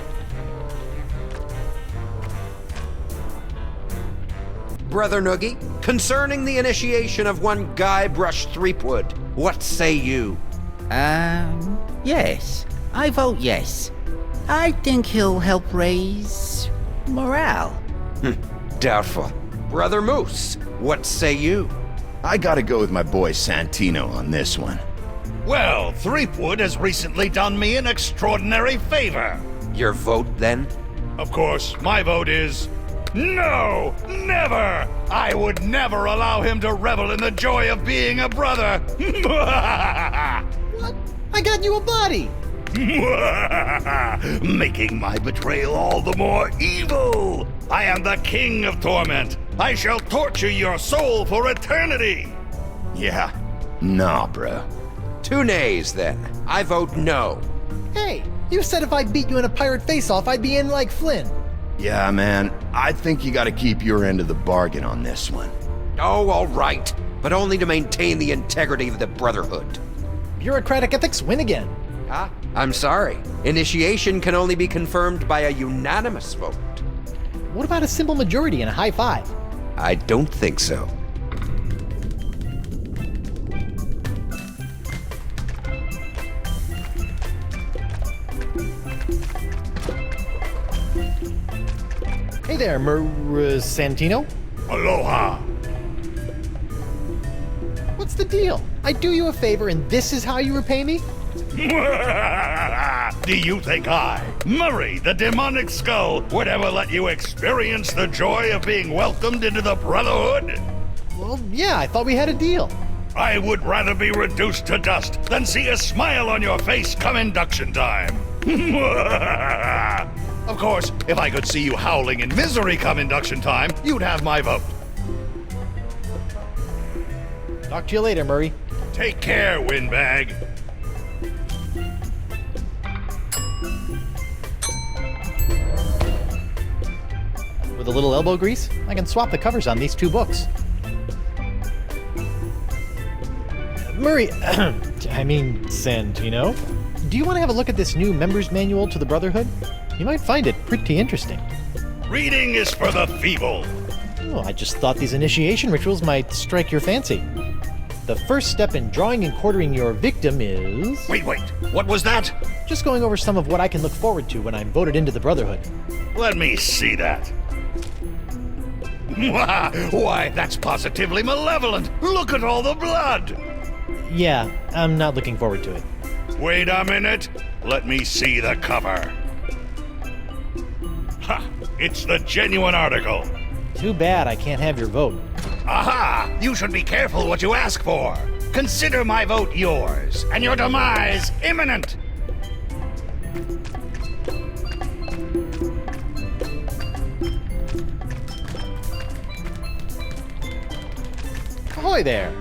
Brother Noogie, concerning the initiation of one Guybrush Threepwood, what say you? Yes. I vote yes. I think he'll help raise morale. Doubtful. Brother Moose, what say you? I gotta go with my boy Santino on this one. Well, Threepwood has recently done me an extraordinary favor. Your vote, then? Of course, my vote is no, never! I would never allow him to revel in the joy of being a brother. What? I got you a body! Making my betrayal all the more evil. I am the king of torment. I shall torture your soul for eternity. Yeah. Nah, bro. 2 nays, then. I vote no. Hey, you said if I beat you in a pirate face-off, I'd be in like Flynn. Yeah, man. I think you gotta keep your end of the bargain on this one. Oh, all right. But only to maintain the integrity of the Brotherhood. Bureaucratic ethics win again. Huh? I'm sorry. Initiation can only be confirmed by a unanimous vote. What about a simple majority and a high five? I don't think so. Hey there, Santino. Aloha. What's the deal? I do you a favor and this is how you repay me? Do you think I, Murray the Demonic Skull, would ever let you experience the joy of being welcomed into the Brotherhood? Well, yeah, I thought we had a deal. I would rather be reduced to dust than see a smile on your face come induction time. Of course, if I could see you howling in misery come induction time, you'd have my vote. Talk to you later, Murray. Take care, Windbag. With a little elbow grease, I can swap the covers on these 2 books. Murray, Santino, do you want to have a look at this new member's manual to the Brotherhood? You might find it pretty interesting. Reading is for the feeble. Oh, I just thought these initiation rituals might strike your fancy. The first step in drawing and quartering your victim is... Wait, what was that? Just going over some of what I can look forward to when I'm voted into the Brotherhood. Let me see that. Why, that's positively malevolent. Look at all the blood. Yeah, I'm not looking forward to it. Wait a minute. Let me see the cover. Ha! It's the genuine article. Too bad I can't have your vote. Aha! You should be careful what you ask for. Consider my vote yours, and your demise imminent. Ahoy there!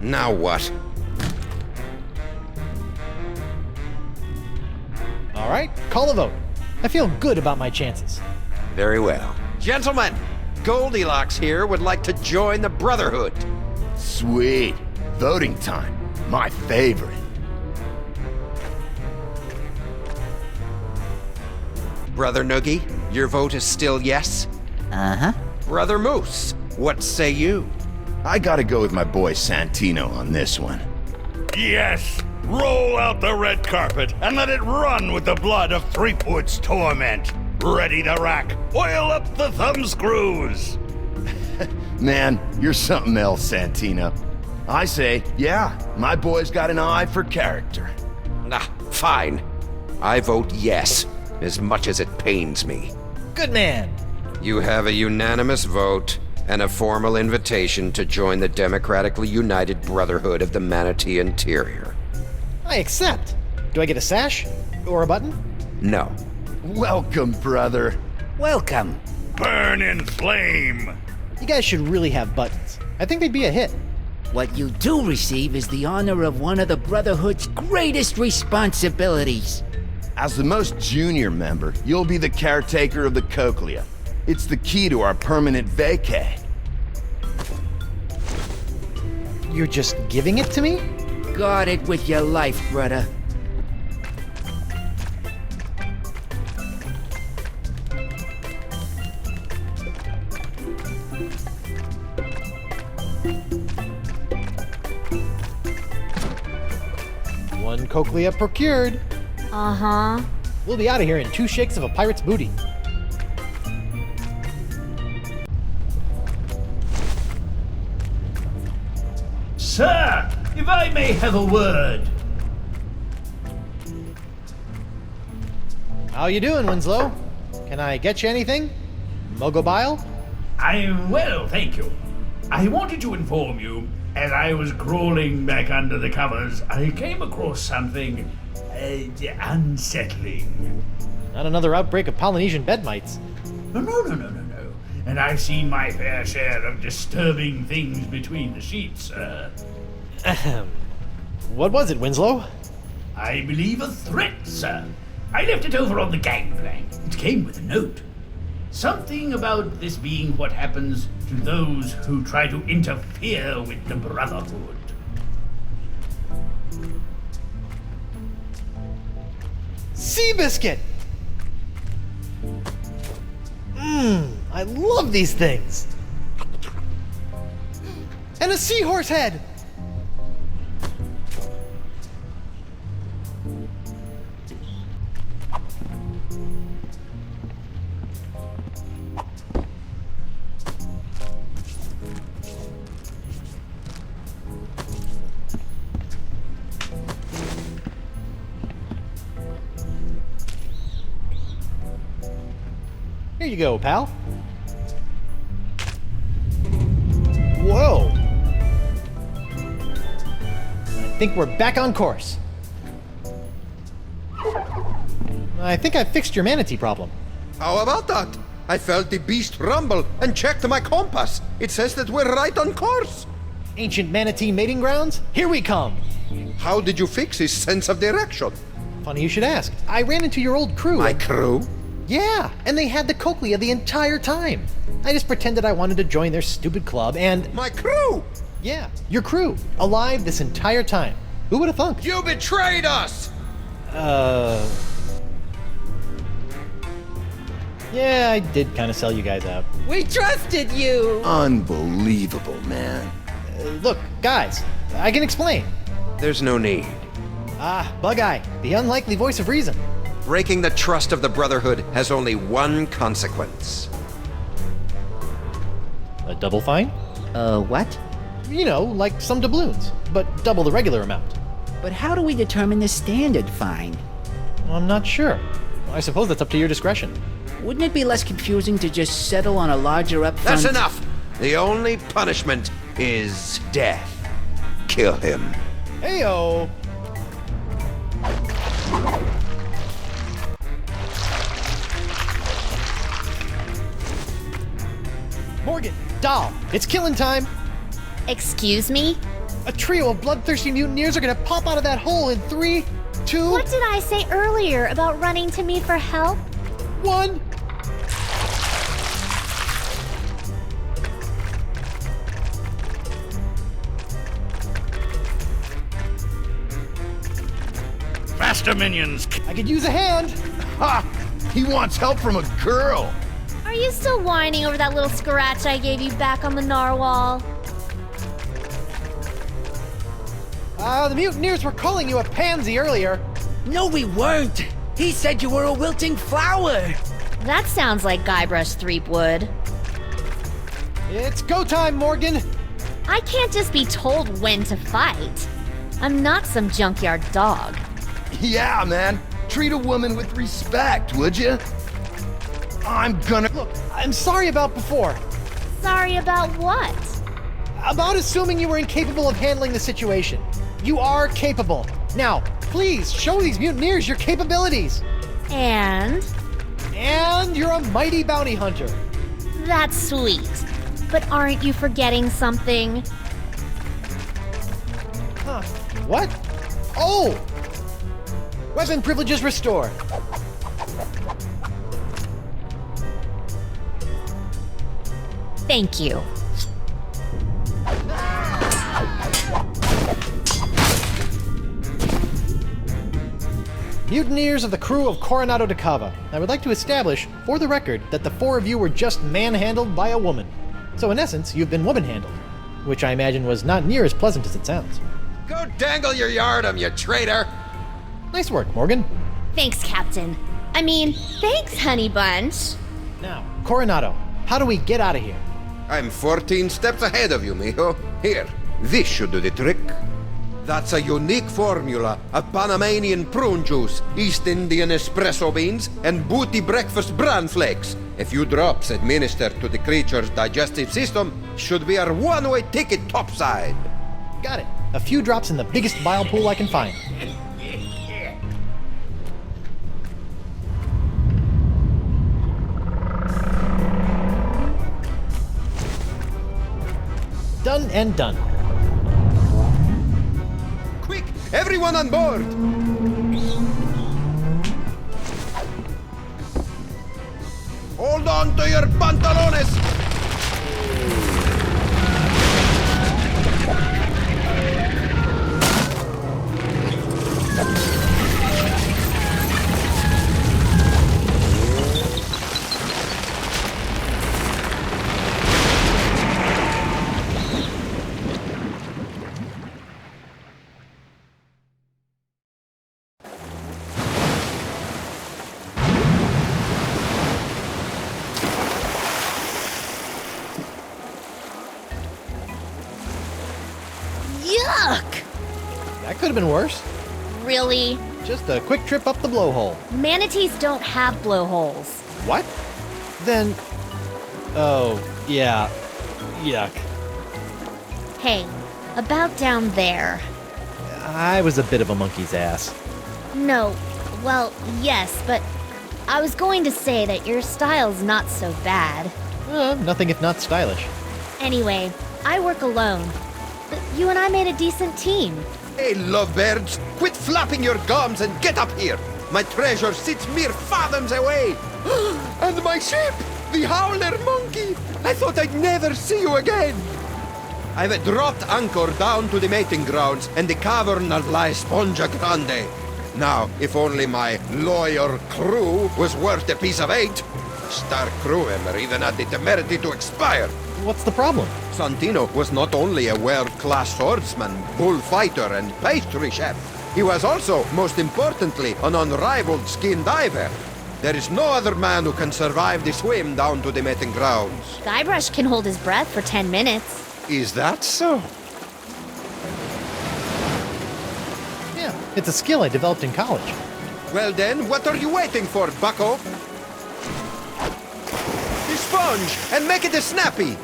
Now what? All right, call a vote. I feel good about my chances. Very well. Gentlemen, Goldilocks here would like to join the Brotherhood. Sweet. Voting time. My favorite. Brother Noogie, your vote is still yes? Uh-huh. Brother Moose, what say you? I gotta go with my boy Santino on this one. Yes! Roll out the red carpet and let it run with the blood of Threepwood's torment. Ready to rack. Oil up the thumb screws. Man, you're something else, Santino. I say, yeah, my boy's got an eye for character. Nah, fine. I vote yes, as much as it pains me. Good man. You have a unanimous vote and a formal invitation to join the democratically united Brotherhood of the Manatee Interior. I accept. Do I get a sash? Or a button? No. Welcome, brother. Welcome. Burn in flame. You guys should really have buttons. I think they'd be a hit. What you do receive is the honor of one of the Brotherhood's greatest responsibilities. As the most junior member, you'll be the caretaker of the cochlea. It's the key to our permanent vacay. You're just giving it to me? Guard it with your life, brother. One cochlea procured. Uh-huh. We'll be out of here in 2 shakes of a pirate's booty. Sir, if I may have a word. How you doing, Winslow? Can I get you anything? Mogobile? I'm well, thank you. I wanted to inform you, as I was crawling back under the covers, I came across something unsettling. Not another outbreak of Polynesian bed mites. No. And I've seen my fair share of disturbing things between the sheets, sir. Ahem. What was it, Winslow? I believe a threat, sir. I left it over on the gangplank. It came with a note. Something about this being what happens to those who try to interfere with the Brotherhood. Seabiscuit! I love these things! And a seahorse head! Here you go, pal. Whoa! I think we're back on course. I think I fixed your manatee problem. How about that? I felt the beast rumble and checked my compass. It says that we're right on course. Ancient manatee mating grounds? Here we come! How did you fix his sense of direction? Funny you should ask. I ran into your old crew. My crew? Yeah, and they had the cochlea the entire time. I just pretended I wanted to join their stupid club and... My crew? Yeah, your crew. Alive this entire time. Who would have thunk? You betrayed us! Yeah, I did kind of sell you guys out. We trusted you! Unbelievable, man. Look, guys, I can explain. There's no need. Ah, Bug-Eye, the unlikely voice of reason. Breaking the trust of the Brotherhood has only one consequence. A double fine? What? You know, like some doubloons, but double the regular amount. But how do we determine the standard fine? I'm not sure. I suppose that's up to your discretion. Wouldn't it be less confusing to just settle on a larger upfront? That's enough! The only punishment is death. Kill him. Heyo! Morgan, Dahl, it's killing time! Excuse me? A trio of bloodthirsty mutineers are gonna pop out of that hole in 3, 2, What did I say earlier about running to me for help? 1. Faster, minions! I could use a hand! Ha! He wants help from a girl! Are you still whining over that little scratch I gave you back on the narwhal? The mutineers were calling you a pansy earlier. No, we weren't! He said you were a wilting flower! That sounds like Guybrush Threepwood. It's go time, Morgan! I can't just be told when to fight. I'm not some junkyard dog. Yeah, man. Treat a woman with respect, would you? I'm gonna... Look, I'm sorry about before. Sorry about what? About assuming you were incapable of handling the situation. You are capable. Now, please show these mutineers your capabilities. And? And you're a mighty bounty hunter. That's sweet. But aren't you forgetting something? Huh. What? Oh! Weapon privileges restored. Thank you. Mutineers of the crew of Coronado de Cava, I would like to establish, for the record, that the four of you were just manhandled by a woman. So in essence, you've been woman-handled, which I imagine was not near as pleasant as it sounds. Go dangle your yardum, you traitor! Nice work, Morgan. Thanks, Captain. I mean, thanks, Honey Bunch. Now, Coronado, how do we get out of here? I'm 14 steps ahead of you, mijo. Here, this should do the trick. That's a unique formula of Panamanian prune juice, East Indian espresso beans, and booty breakfast bran flakes. A few drops administered to the creature's digestive system should be our one-way ticket topside. Got it. A few drops in the biggest bile pool I can find. Done and done. Quick, everyone on board! Hold on to your pantalones! Yuck! That could have been worse. Really? Just a quick trip up the blowhole. Manatees don't have blowholes. What? Then... Oh, yeah. Yuck. Hey, about down there. I was a bit of a monkey's ass. No, well, yes, but I was going to say that your style's not so bad. Nothing if not stylish. Anyway, I work alone. But you and I made a decent team. Hey, lovebirds, quit flapping your gums and get up here! My treasure sits mere fathoms away! And my ship! The Howler Monkey! I thought I'd never see you again! I've dropped anchor down to the mating grounds and the cavern of La Esponja Grande. Now, if only my lawyer crew was worth a piece of eight. Star crew member even had the temerity to expire. What's the problem? Santino was not only a world-class swordsman, bullfighter, and pastry chef. He was also, most importantly, an unrivaled skin diver. There is no other man who can survive the swim down to the mating grounds. Guybrush can hold his breath for 10 minutes. Is that so? Yeah, it's a skill I developed in college. Well then, what are you waiting for, bucko? The sponge, and make it a snappy!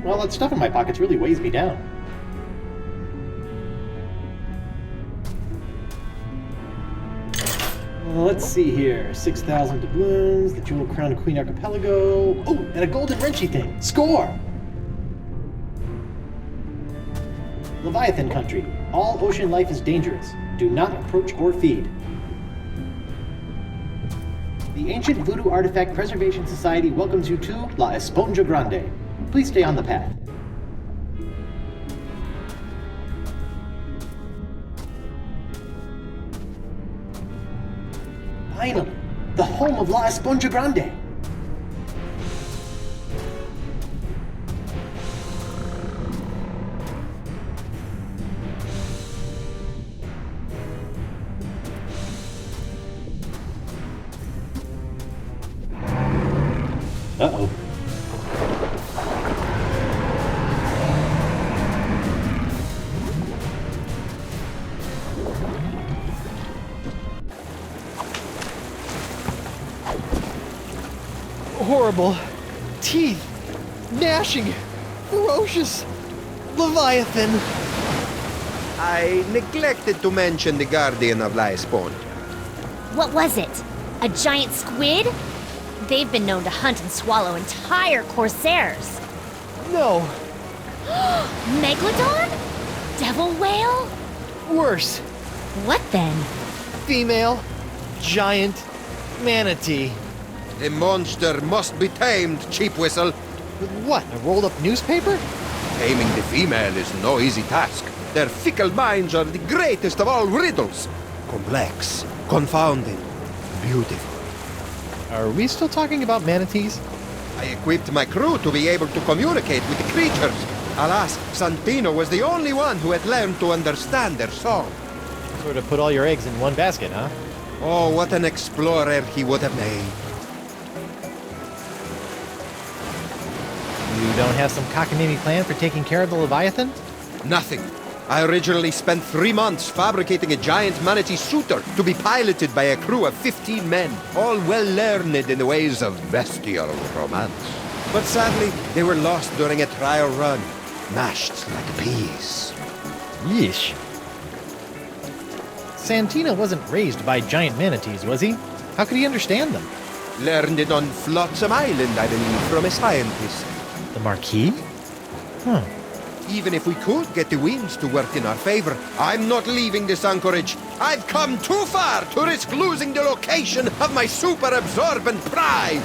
Well, that stuff in my pockets really weighs me down. Well, let's see here. 6,000 doubloons, the Jewel Crown of Queen Archipelago. Oh, and a golden wrenchy thing. Score! Leviathan country. All ocean life is dangerous. Do not approach or feed. The Ancient Voodoo Artifact Preservation Society welcomes you to La Esponja Grande. Please stay on the path. Finally, the home of La Esponja Grande. Uh-oh. Horrible. Teeth. Gnashing. Ferocious! Leviathan! I neglected to mention the guardian of Lair. What was it? A giant squid? They've been known to hunt and swallow entire corsairs. No, Megalodon? Devil whale? worse. What then? Female, giant, manatee. The monster must be tamed, cheap whistle. With what, a rolled up newspaper? Taming the female is no easy task. Their fickle minds are the greatest of all riddles. Complex, confounding, beautiful. Are we still talking about manatees? I equipped my crew to be able to communicate with the creatures. Alas, Santino was the only one who had learned to understand their song. Sort of put all your eggs in one basket, huh? Oh, what an explorer he would have made. You don't have some cockamamie plan for taking care of the Leviathan? Nothing. I originally spent 3 months fabricating a giant manatee suitor to be piloted by a crew of 15 men, all well learned in the ways of bestial romance. But sadly, they were lost during a trial run, mashed like peas. Yeesh. Santino wasn't raised by giant manatees, was he? How could he understand them? Learned it on Flotsam Island, I believe, from a scientist. The Marquis? Huh. Even if we could get the winds to work in our favor, I'm not leaving this anchorage. I've come too far to risk losing the location of my super-absorbent prize.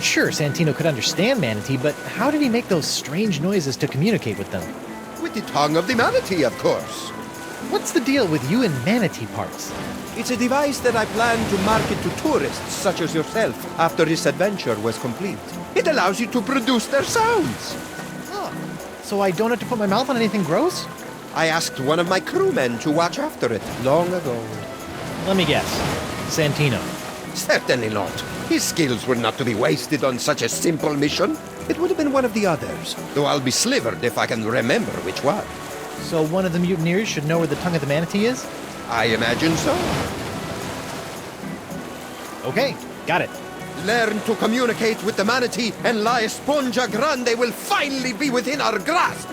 Sure, Santino could understand manatee, but how did he make those strange noises to communicate with them? With the tongue of the manatee, of course. What's the deal with you and manatee parts? It's a device that I plan to market to tourists such as yourself after this adventure was complete. It allows you to produce their sounds. Oh, so I don't have to put my mouth on anything gross? I asked one of my crewmen to watch after it long ago. Let me guess. Santino. Certainly not. His skills were not to be wasted on such a simple mission. It would have been one of the others, though I'll be slivered if I can remember which one. So one of the mutineers should know where the tongue of the manatee is? I imagine so. Okay, got it. Learn to communicate with the manatee, and La Esponja Grande will finally be within our grasp.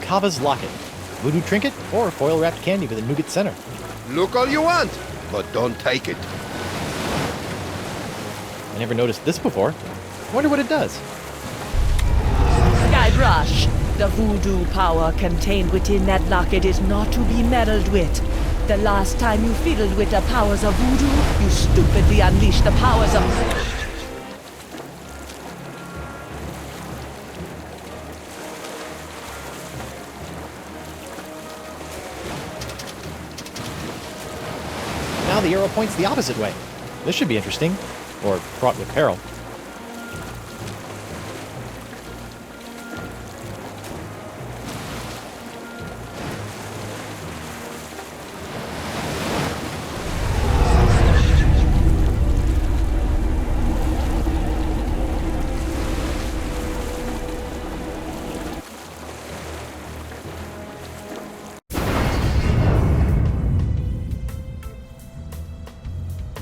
Kava's locket, voodoo trinket, or foil-wrapped candy with a nougat center. Look all you want, but don't take it. I never noticed this before. Wonder what it does. Skybrush, the voodoo power contained within that locket is not to be meddled with. The last time you fiddled with the powers of voodoo, you stupidly unleashed the powers of... Now the arrow points the opposite way. This should be interesting. Or fraught with peril.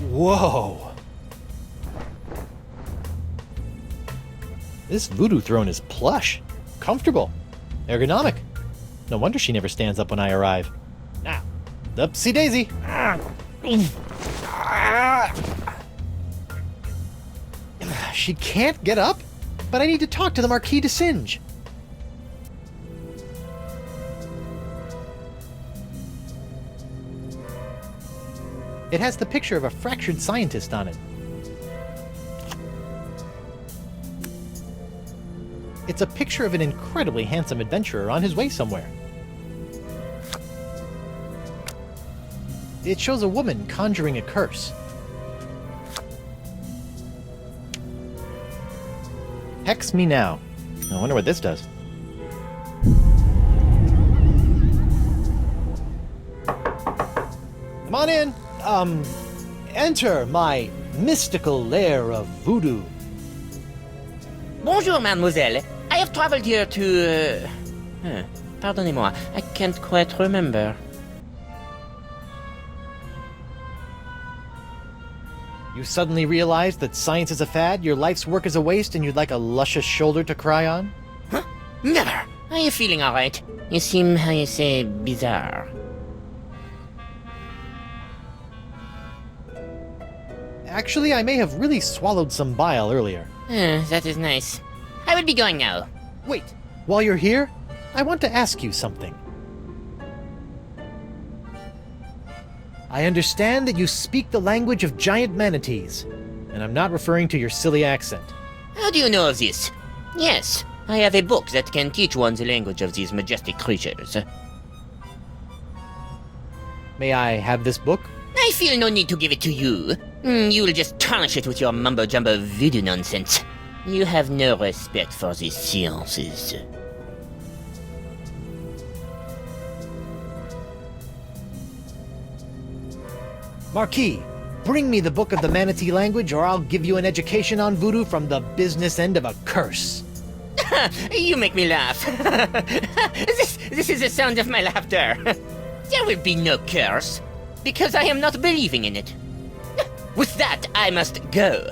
Whoa! This voodoo throne is plush, comfortable, ergonomic. No wonder she never stands up when I arrive. Now, upsy daisy. She can't get up, but I need to talk to the Marquis de Singe. It has the picture of a fractured scientist on it. It's a picture of an incredibly handsome adventurer on his way somewhere. It shows a woman conjuring a curse. Hex me now. I wonder what this does. Come on in. Enter my mystical lair of voodoo. Bonjour, mademoiselle. I have traveled here to... Pardonnez-moi, I can't quite remember. You suddenly realize that science is a fad, your life's work is a waste, and you'd like a luscious shoulder to cry on? Huh? Never! Are you feeling alright? You seem, how you say, bizarre. Actually, I may have really swallowed some bile earlier. That is nice. I will be going now. Wait, while you're here, I want to ask you something. I understand that you speak the language of giant manatees, and I'm not referring to your silly accent. How do you know of this? Yes, I have a book that can teach one the language of these majestic creatures. May I have this book? I feel no need to give it to you. You will just tarnish it with your mumbo-jumbo voodoo nonsense. You have no respect for the sciences. Marquis, bring me the book of the manatee language, or I'll give you an education on voodoo from the business end of a curse. You make me laugh. This is the sound of my laughter. There will be no curse, because I am not believing in it. With that, I must go.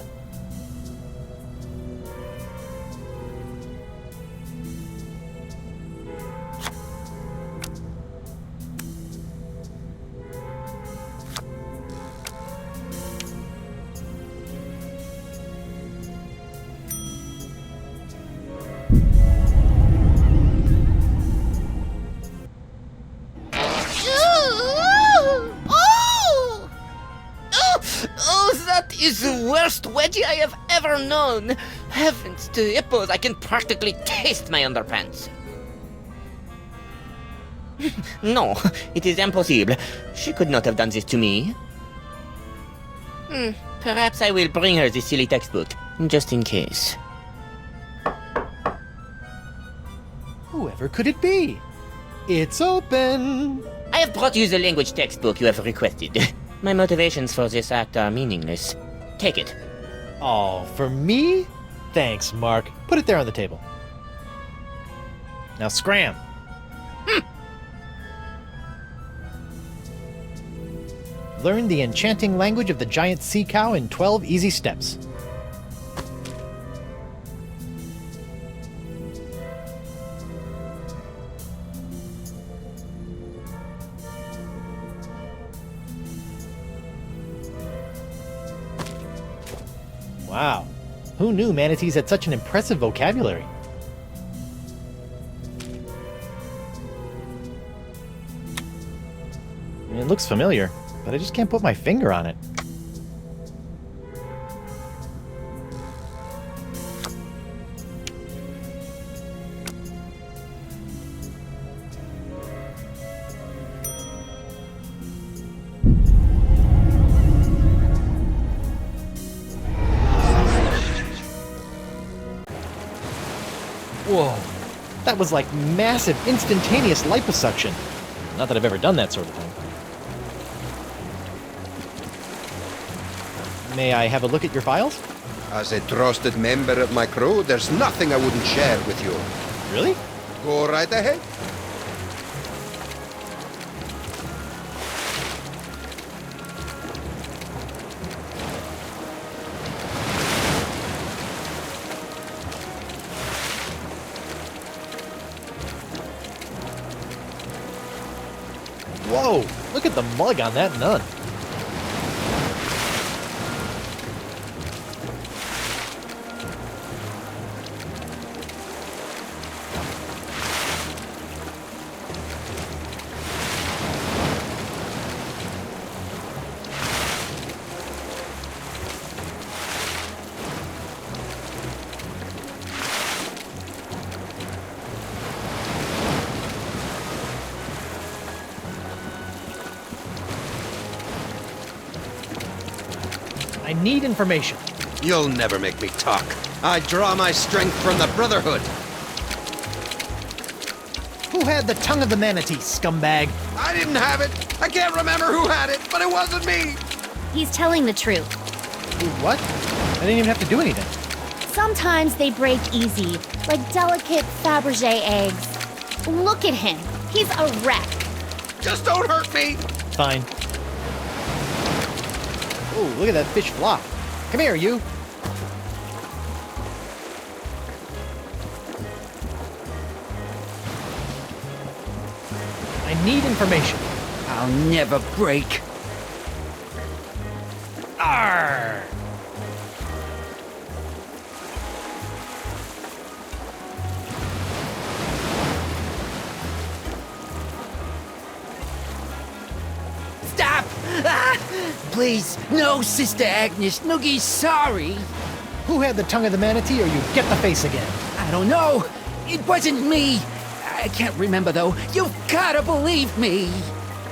That is the worst wedgie I have ever known. Heavens to hippos, I can practically taste my underpants. No, it is impossible. She could not have done this to me. Perhaps I will bring her the silly textbook, just in case. Whoever could it be? It's open! I have brought you the language textbook you have requested. My motivations for this act are meaningless. Take it. Oh, for me? Thanks, Mark. Put it there on the table. Now scram. Learn the enchanting language of the giant sea cow in 12 easy steps. Wow. Who knew manatees had such an impressive vocabulary? It looks familiar, but I just can't put my finger on it. Whoa, that was like massive, instantaneous liposuction. Not that I've ever done that sort of thing. May I have a look at your files? As a trusted member of my crew, there's nothing I wouldn't share with you. Really? Go right ahead. Whoa, look at the mug on that nun. I need information. You'll never make me talk. I draw my strength from the Brotherhood. Who had the tongue of the manatee, scumbag? I didn't have it. I can't remember who had it, but it wasn't me. He's telling the truth. What? I didn't even have to do anything. Sometimes they break easy, like delicate Fabergé eggs. Look at him. He's a wreck. Just don't hurt me! Fine. Oh, look at that fish flop. Come here, you. I need information. I'll never break. Arr! Stop! Ah! Please, no, Sister Agnes. Noogie's sorry. Who had the tongue of the manatee, or you get the face again? I don't know. It wasn't me. I can't remember, though. You've gotta believe me.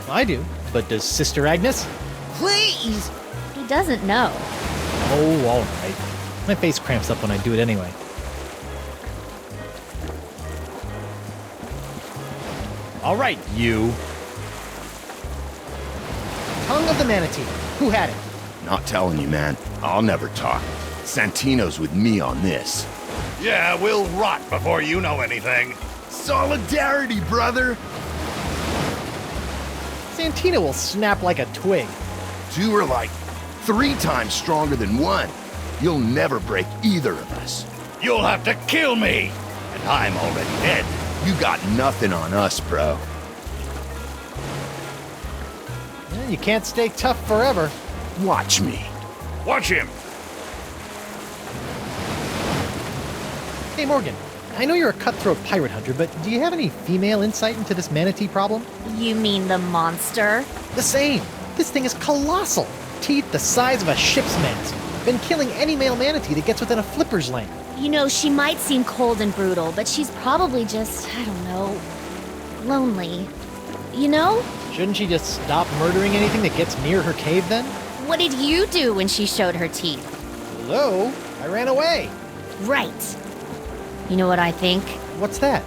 I do. But does Sister Agnes? Please! He doesn't know. Oh, all right. My face cramps up when I do it anyway. All right, you. Tongue of the manatee. Who had it? Not telling you, man. I'll never talk. Santino's with me on this. Yeah, we'll rot before you know anything. Solidarity, brother! Santino will snap like a twig. Two are like 3 times stronger than one. You'll never break either of us. You'll have to kill me, and I'm already dead. You got nothing on us, bro. Well, you can't stay tough forever. Watch me. Watch him. Hey, Morgan. I know you're a cutthroat pirate hunter, but do you have any female insight into this manatee problem? You mean the monster? The same. This thing is colossal. Teeth the size of a ship's mast. Been killing any male manatee that gets within a flipper's length. You know, she might seem cold and brutal, but she's probably just, I don't know, lonely. You know? Shouldn't she just stop murdering anything that gets near her cave then? What did you do when she showed her teeth? Hello? I ran away. Right. You know what I think? What's that?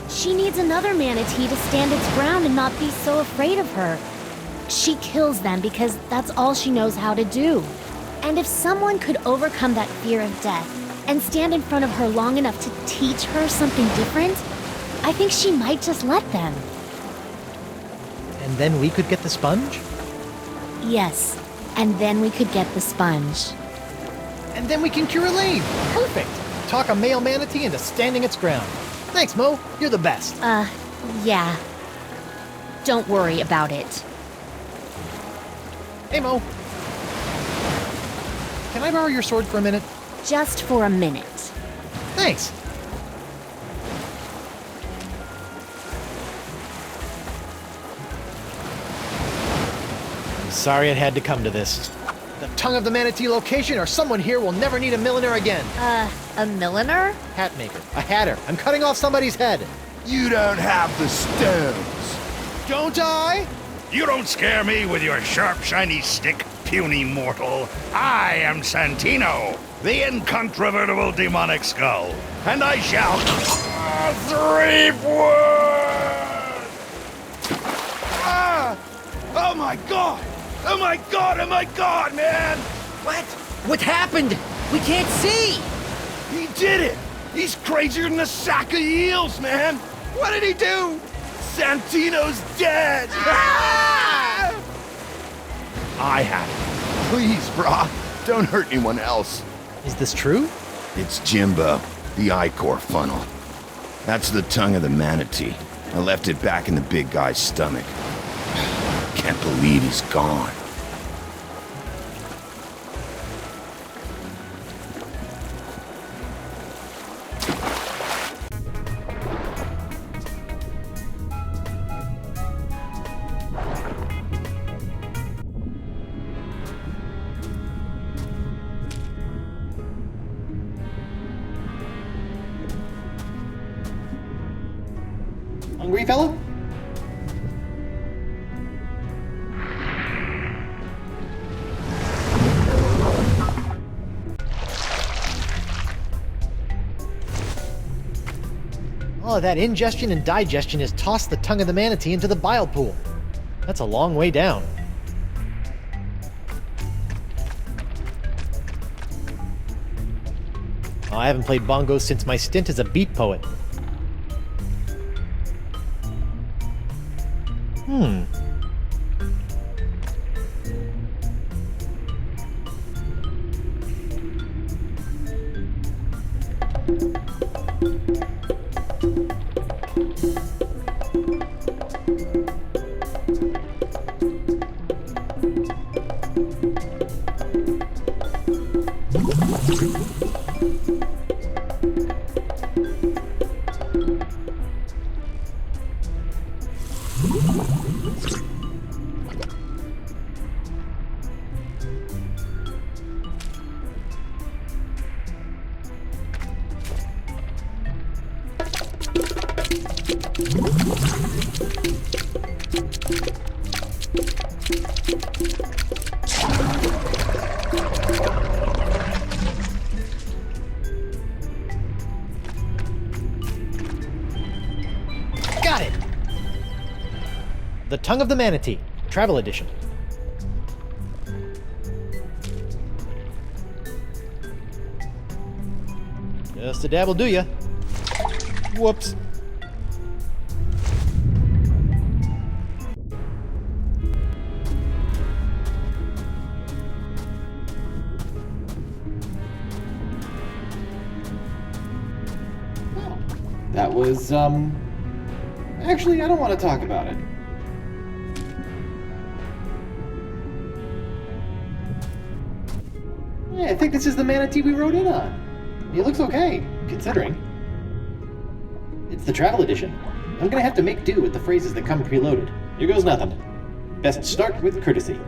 She needs another manatee to stand its ground and not be so afraid of her. She kills them because that's all she knows how to do. And if someone could overcome that fear of death and stand in front of her long enough to teach her something different, I think she might just let them. And then we could get the sponge? Yes, and then we could get the sponge. And then we can cure Elaine. Perfect. Talk a male manatee into standing its ground. Thanks, Mo. You're the best. Yeah. Don't worry about it. Hey, Mo. Can I borrow your sword for a minute? Just for a minute. Thanks. I'm sorry it had to come to this. The tongue of the manatee location, or someone here will never need a milliner again. A milliner? Hat maker. A hatter. I'm cutting off somebody's head. You don't have the stones. Don't I? You don't scare me with your sharp, shiny stick, puny mortal. I am Santino, the incontrovertible demonic skull, and I shall reap wood! Ah! Oh my god! Oh my god! Oh my god, man! What? What happened? We can't see! He did it! He's crazier than a sack of eels, man! What did he do? Santino's dead! Ah! I had it. Please, brah, don't hurt anyone else. Is this true? It's Jimbo, the I-Core funnel. That's the tongue of the manatee. I left it back in the big guy's stomach. Can't believe he's gone. Hungry, fellow? All of that ingestion and digestion has tossed the tongue of the manatee into the bile pool. That's a long way down. I haven't played bongos since my stint as a beat poet. Got it! The Tongue of the Manatee, Travel Edition. Just a dab will do ya. Whoops. That was, Actually, I don't want to talk about it. Yeah, I think this is the manatee we rode in on. He looks okay, considering. It's the travel edition. I'm gonna have to make do with the phrases that come preloaded. Here goes nothing. Best start with courtesy.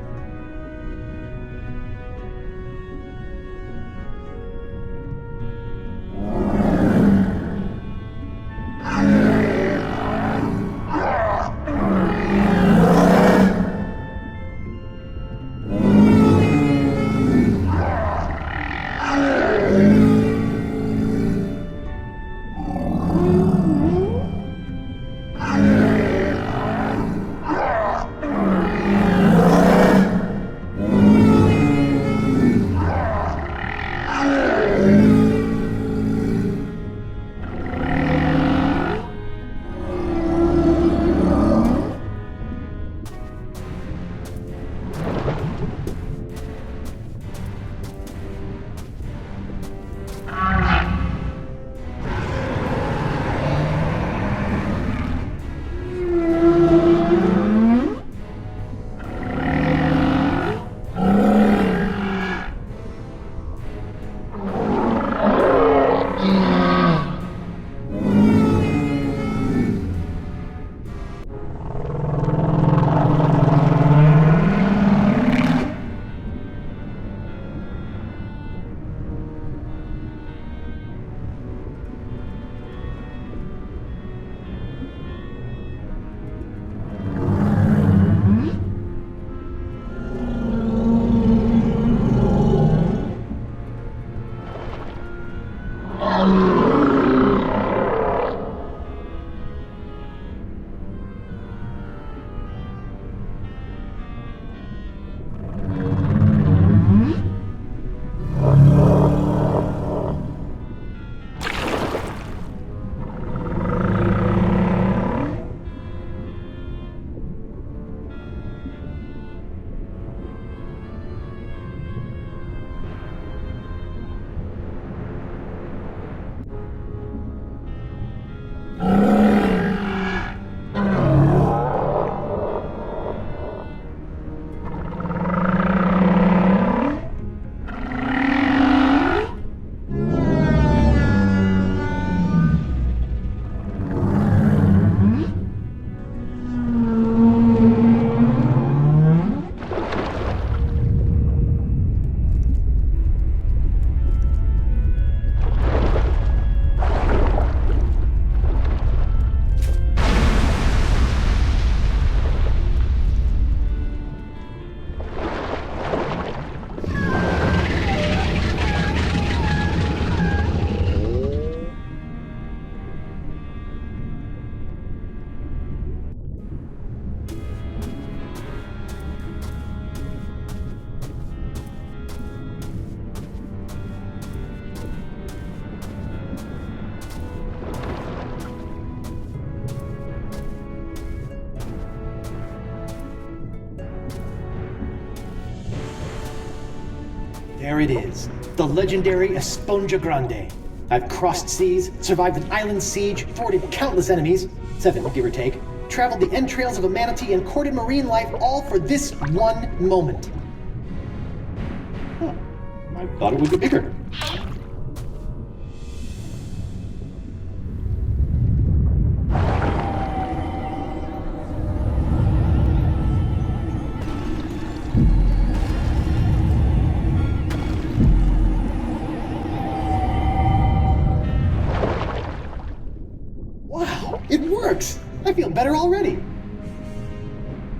it is. The legendary Esponja Grande. I've crossed seas, survived an island siege, thwarted countless enemies, 7 give or take, traveled the entrails of a manatee and courted marine life, all for this one moment. Huh. I thought it would be bigger. It works! I feel better already.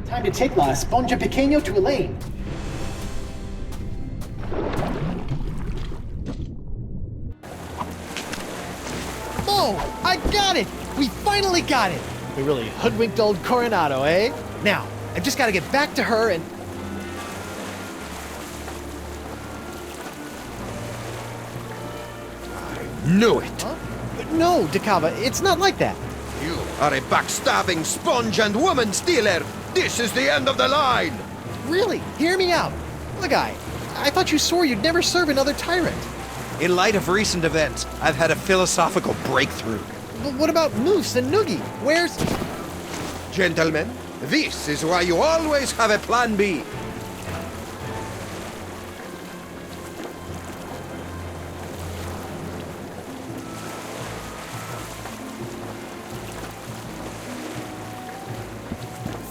Time to take La Esponja Pequeño to Elaine. Oh, I got it! We finally got it! We really hoodwinked old Coronado, eh? Now, I've just got to get back to her and... Knew it! Huh? No, Dakava, it's not like that. You are a backstabbing sponge and woman stealer! This is the end of the line! Really? Hear me out. Look, I thought you swore you'd never serve another tyrant. In light of recent events, I've had a philosophical breakthrough. But what about Moose and Noogie? Where's... Gentlemen, this is why you always have a plan B.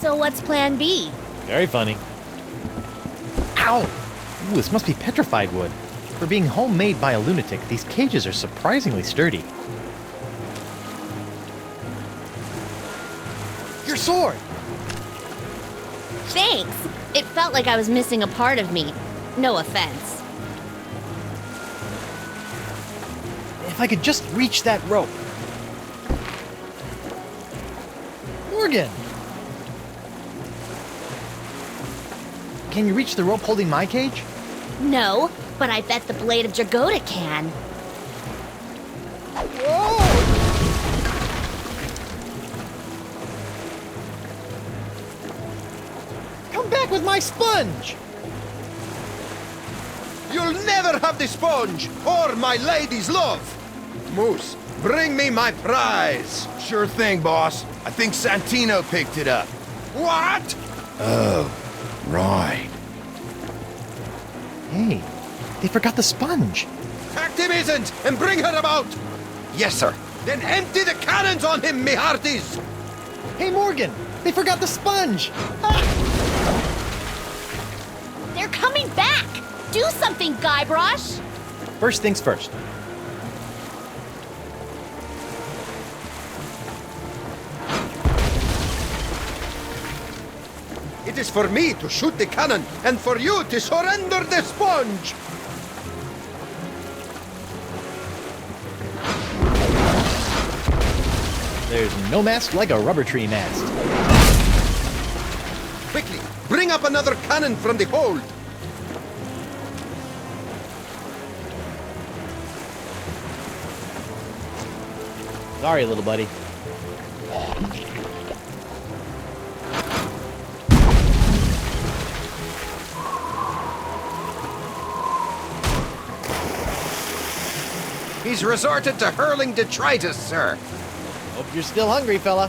So what's plan B? Very funny. Ow! Ooh, this must be petrified wood. For being homemade by a lunatic, these cages are surprisingly sturdy. Your sword! Thanks. It felt like I was missing a part of me. No offense. If I could just reach that rope. Morgan! Can you reach the rope holding my cage? No, but I bet the blade of Dragoda can. Whoa! Come back with my sponge! You'll never have the sponge or my lady's love! Moose, bring me my prize! Sure thing, boss. I think Santino picked it up. What? Oh, right. Hey, they forgot the sponge. Pack him isn't and bring her about! Yes, sir. Then empty the cannons on him, me hearties! Hey, Morgan! They forgot the sponge! They're coming back! Do something, Guybrush! First things first. It is for me to shoot the cannon and for you to surrender the sponge! There's no mast like a rubber tree mast. Quickly, bring up another cannon from the hold! Sorry, little buddy. He's resorted to hurling detritus, sir. Hope you're still hungry, fella.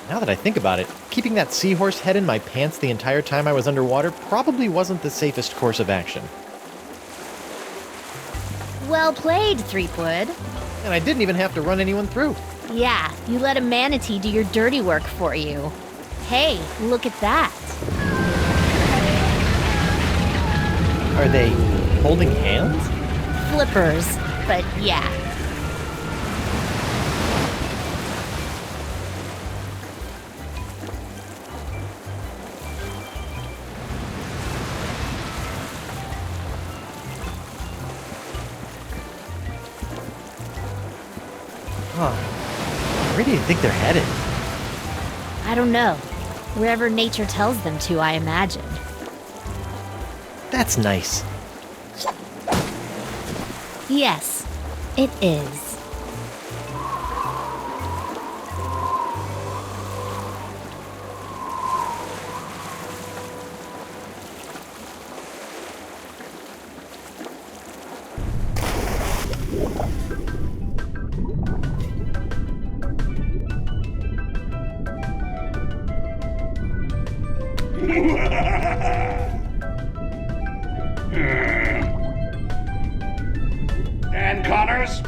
Now that I think about it, keeping that seahorse head in my pants the entire time I was underwater probably wasn't the safest course of action. Well played, Threepwood. And I didn't even have to run anyone through. Yeah, you let a manatee do your dirty work for you. Hey, look at that. Are they holding hands? Flippers, but yeah. Huh. Where do you think they're headed? I don't know. Wherever nature tells them to, I imagine. That's nice. Yes, it is. Dan Connors?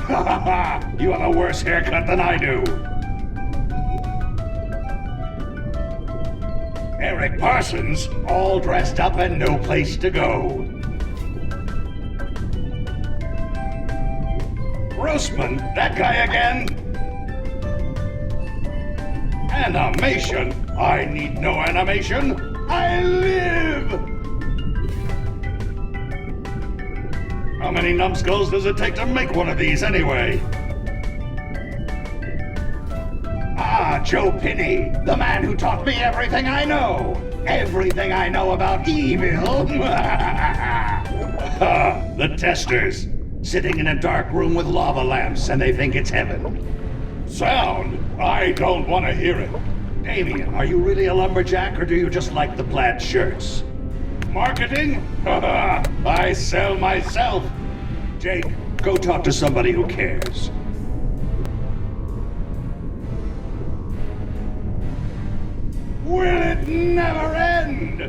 You have a worse haircut than I do. Eric Parsons, all dressed up and no place to go. Grossman, that guy again? Animation? I need no animation. I live! How many numbskulls does it take to make one of these anyway? Ah, Joe Pinney, the man who taught me everything I know. Everything I know about evil. The testers, sitting in a dark room with lava lamps and they think it's heaven. Sound? I don't want to hear it. Damien, are you really a lumberjack or do you just like the plaid shirts? Marketing? I sell myself. Jake, go talk to somebody who cares. Will it never end?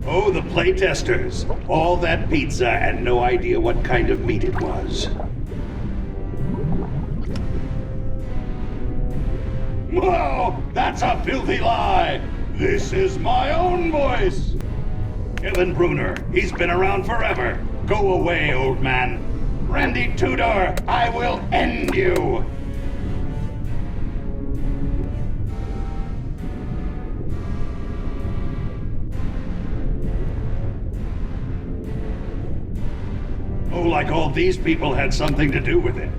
Oh, the playtesters. All that pizza and no idea what kind of meat it was. Whoa! That's a filthy lie! This is my own voice! Kevin Bruner, he's been around forever. Go away, old man. Randy Tudor, I will end you! Oh, like all these people had something to do with it.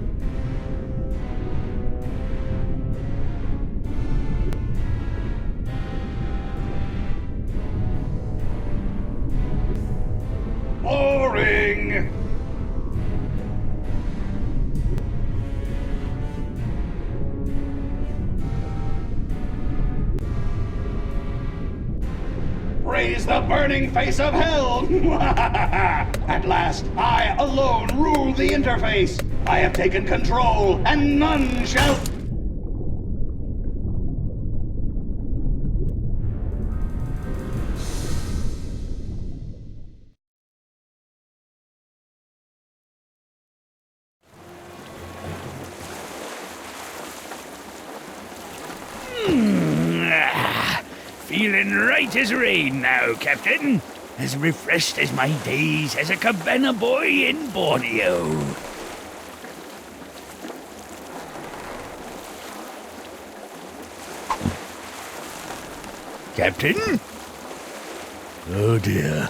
Boring! Raise the burning face of hell! At last, I alone rule the interface! I have taken control, and none shall... Feeling right as rain now, Captain. As refreshed as my days as a cabana boy in Borneo. Captain? Oh dear.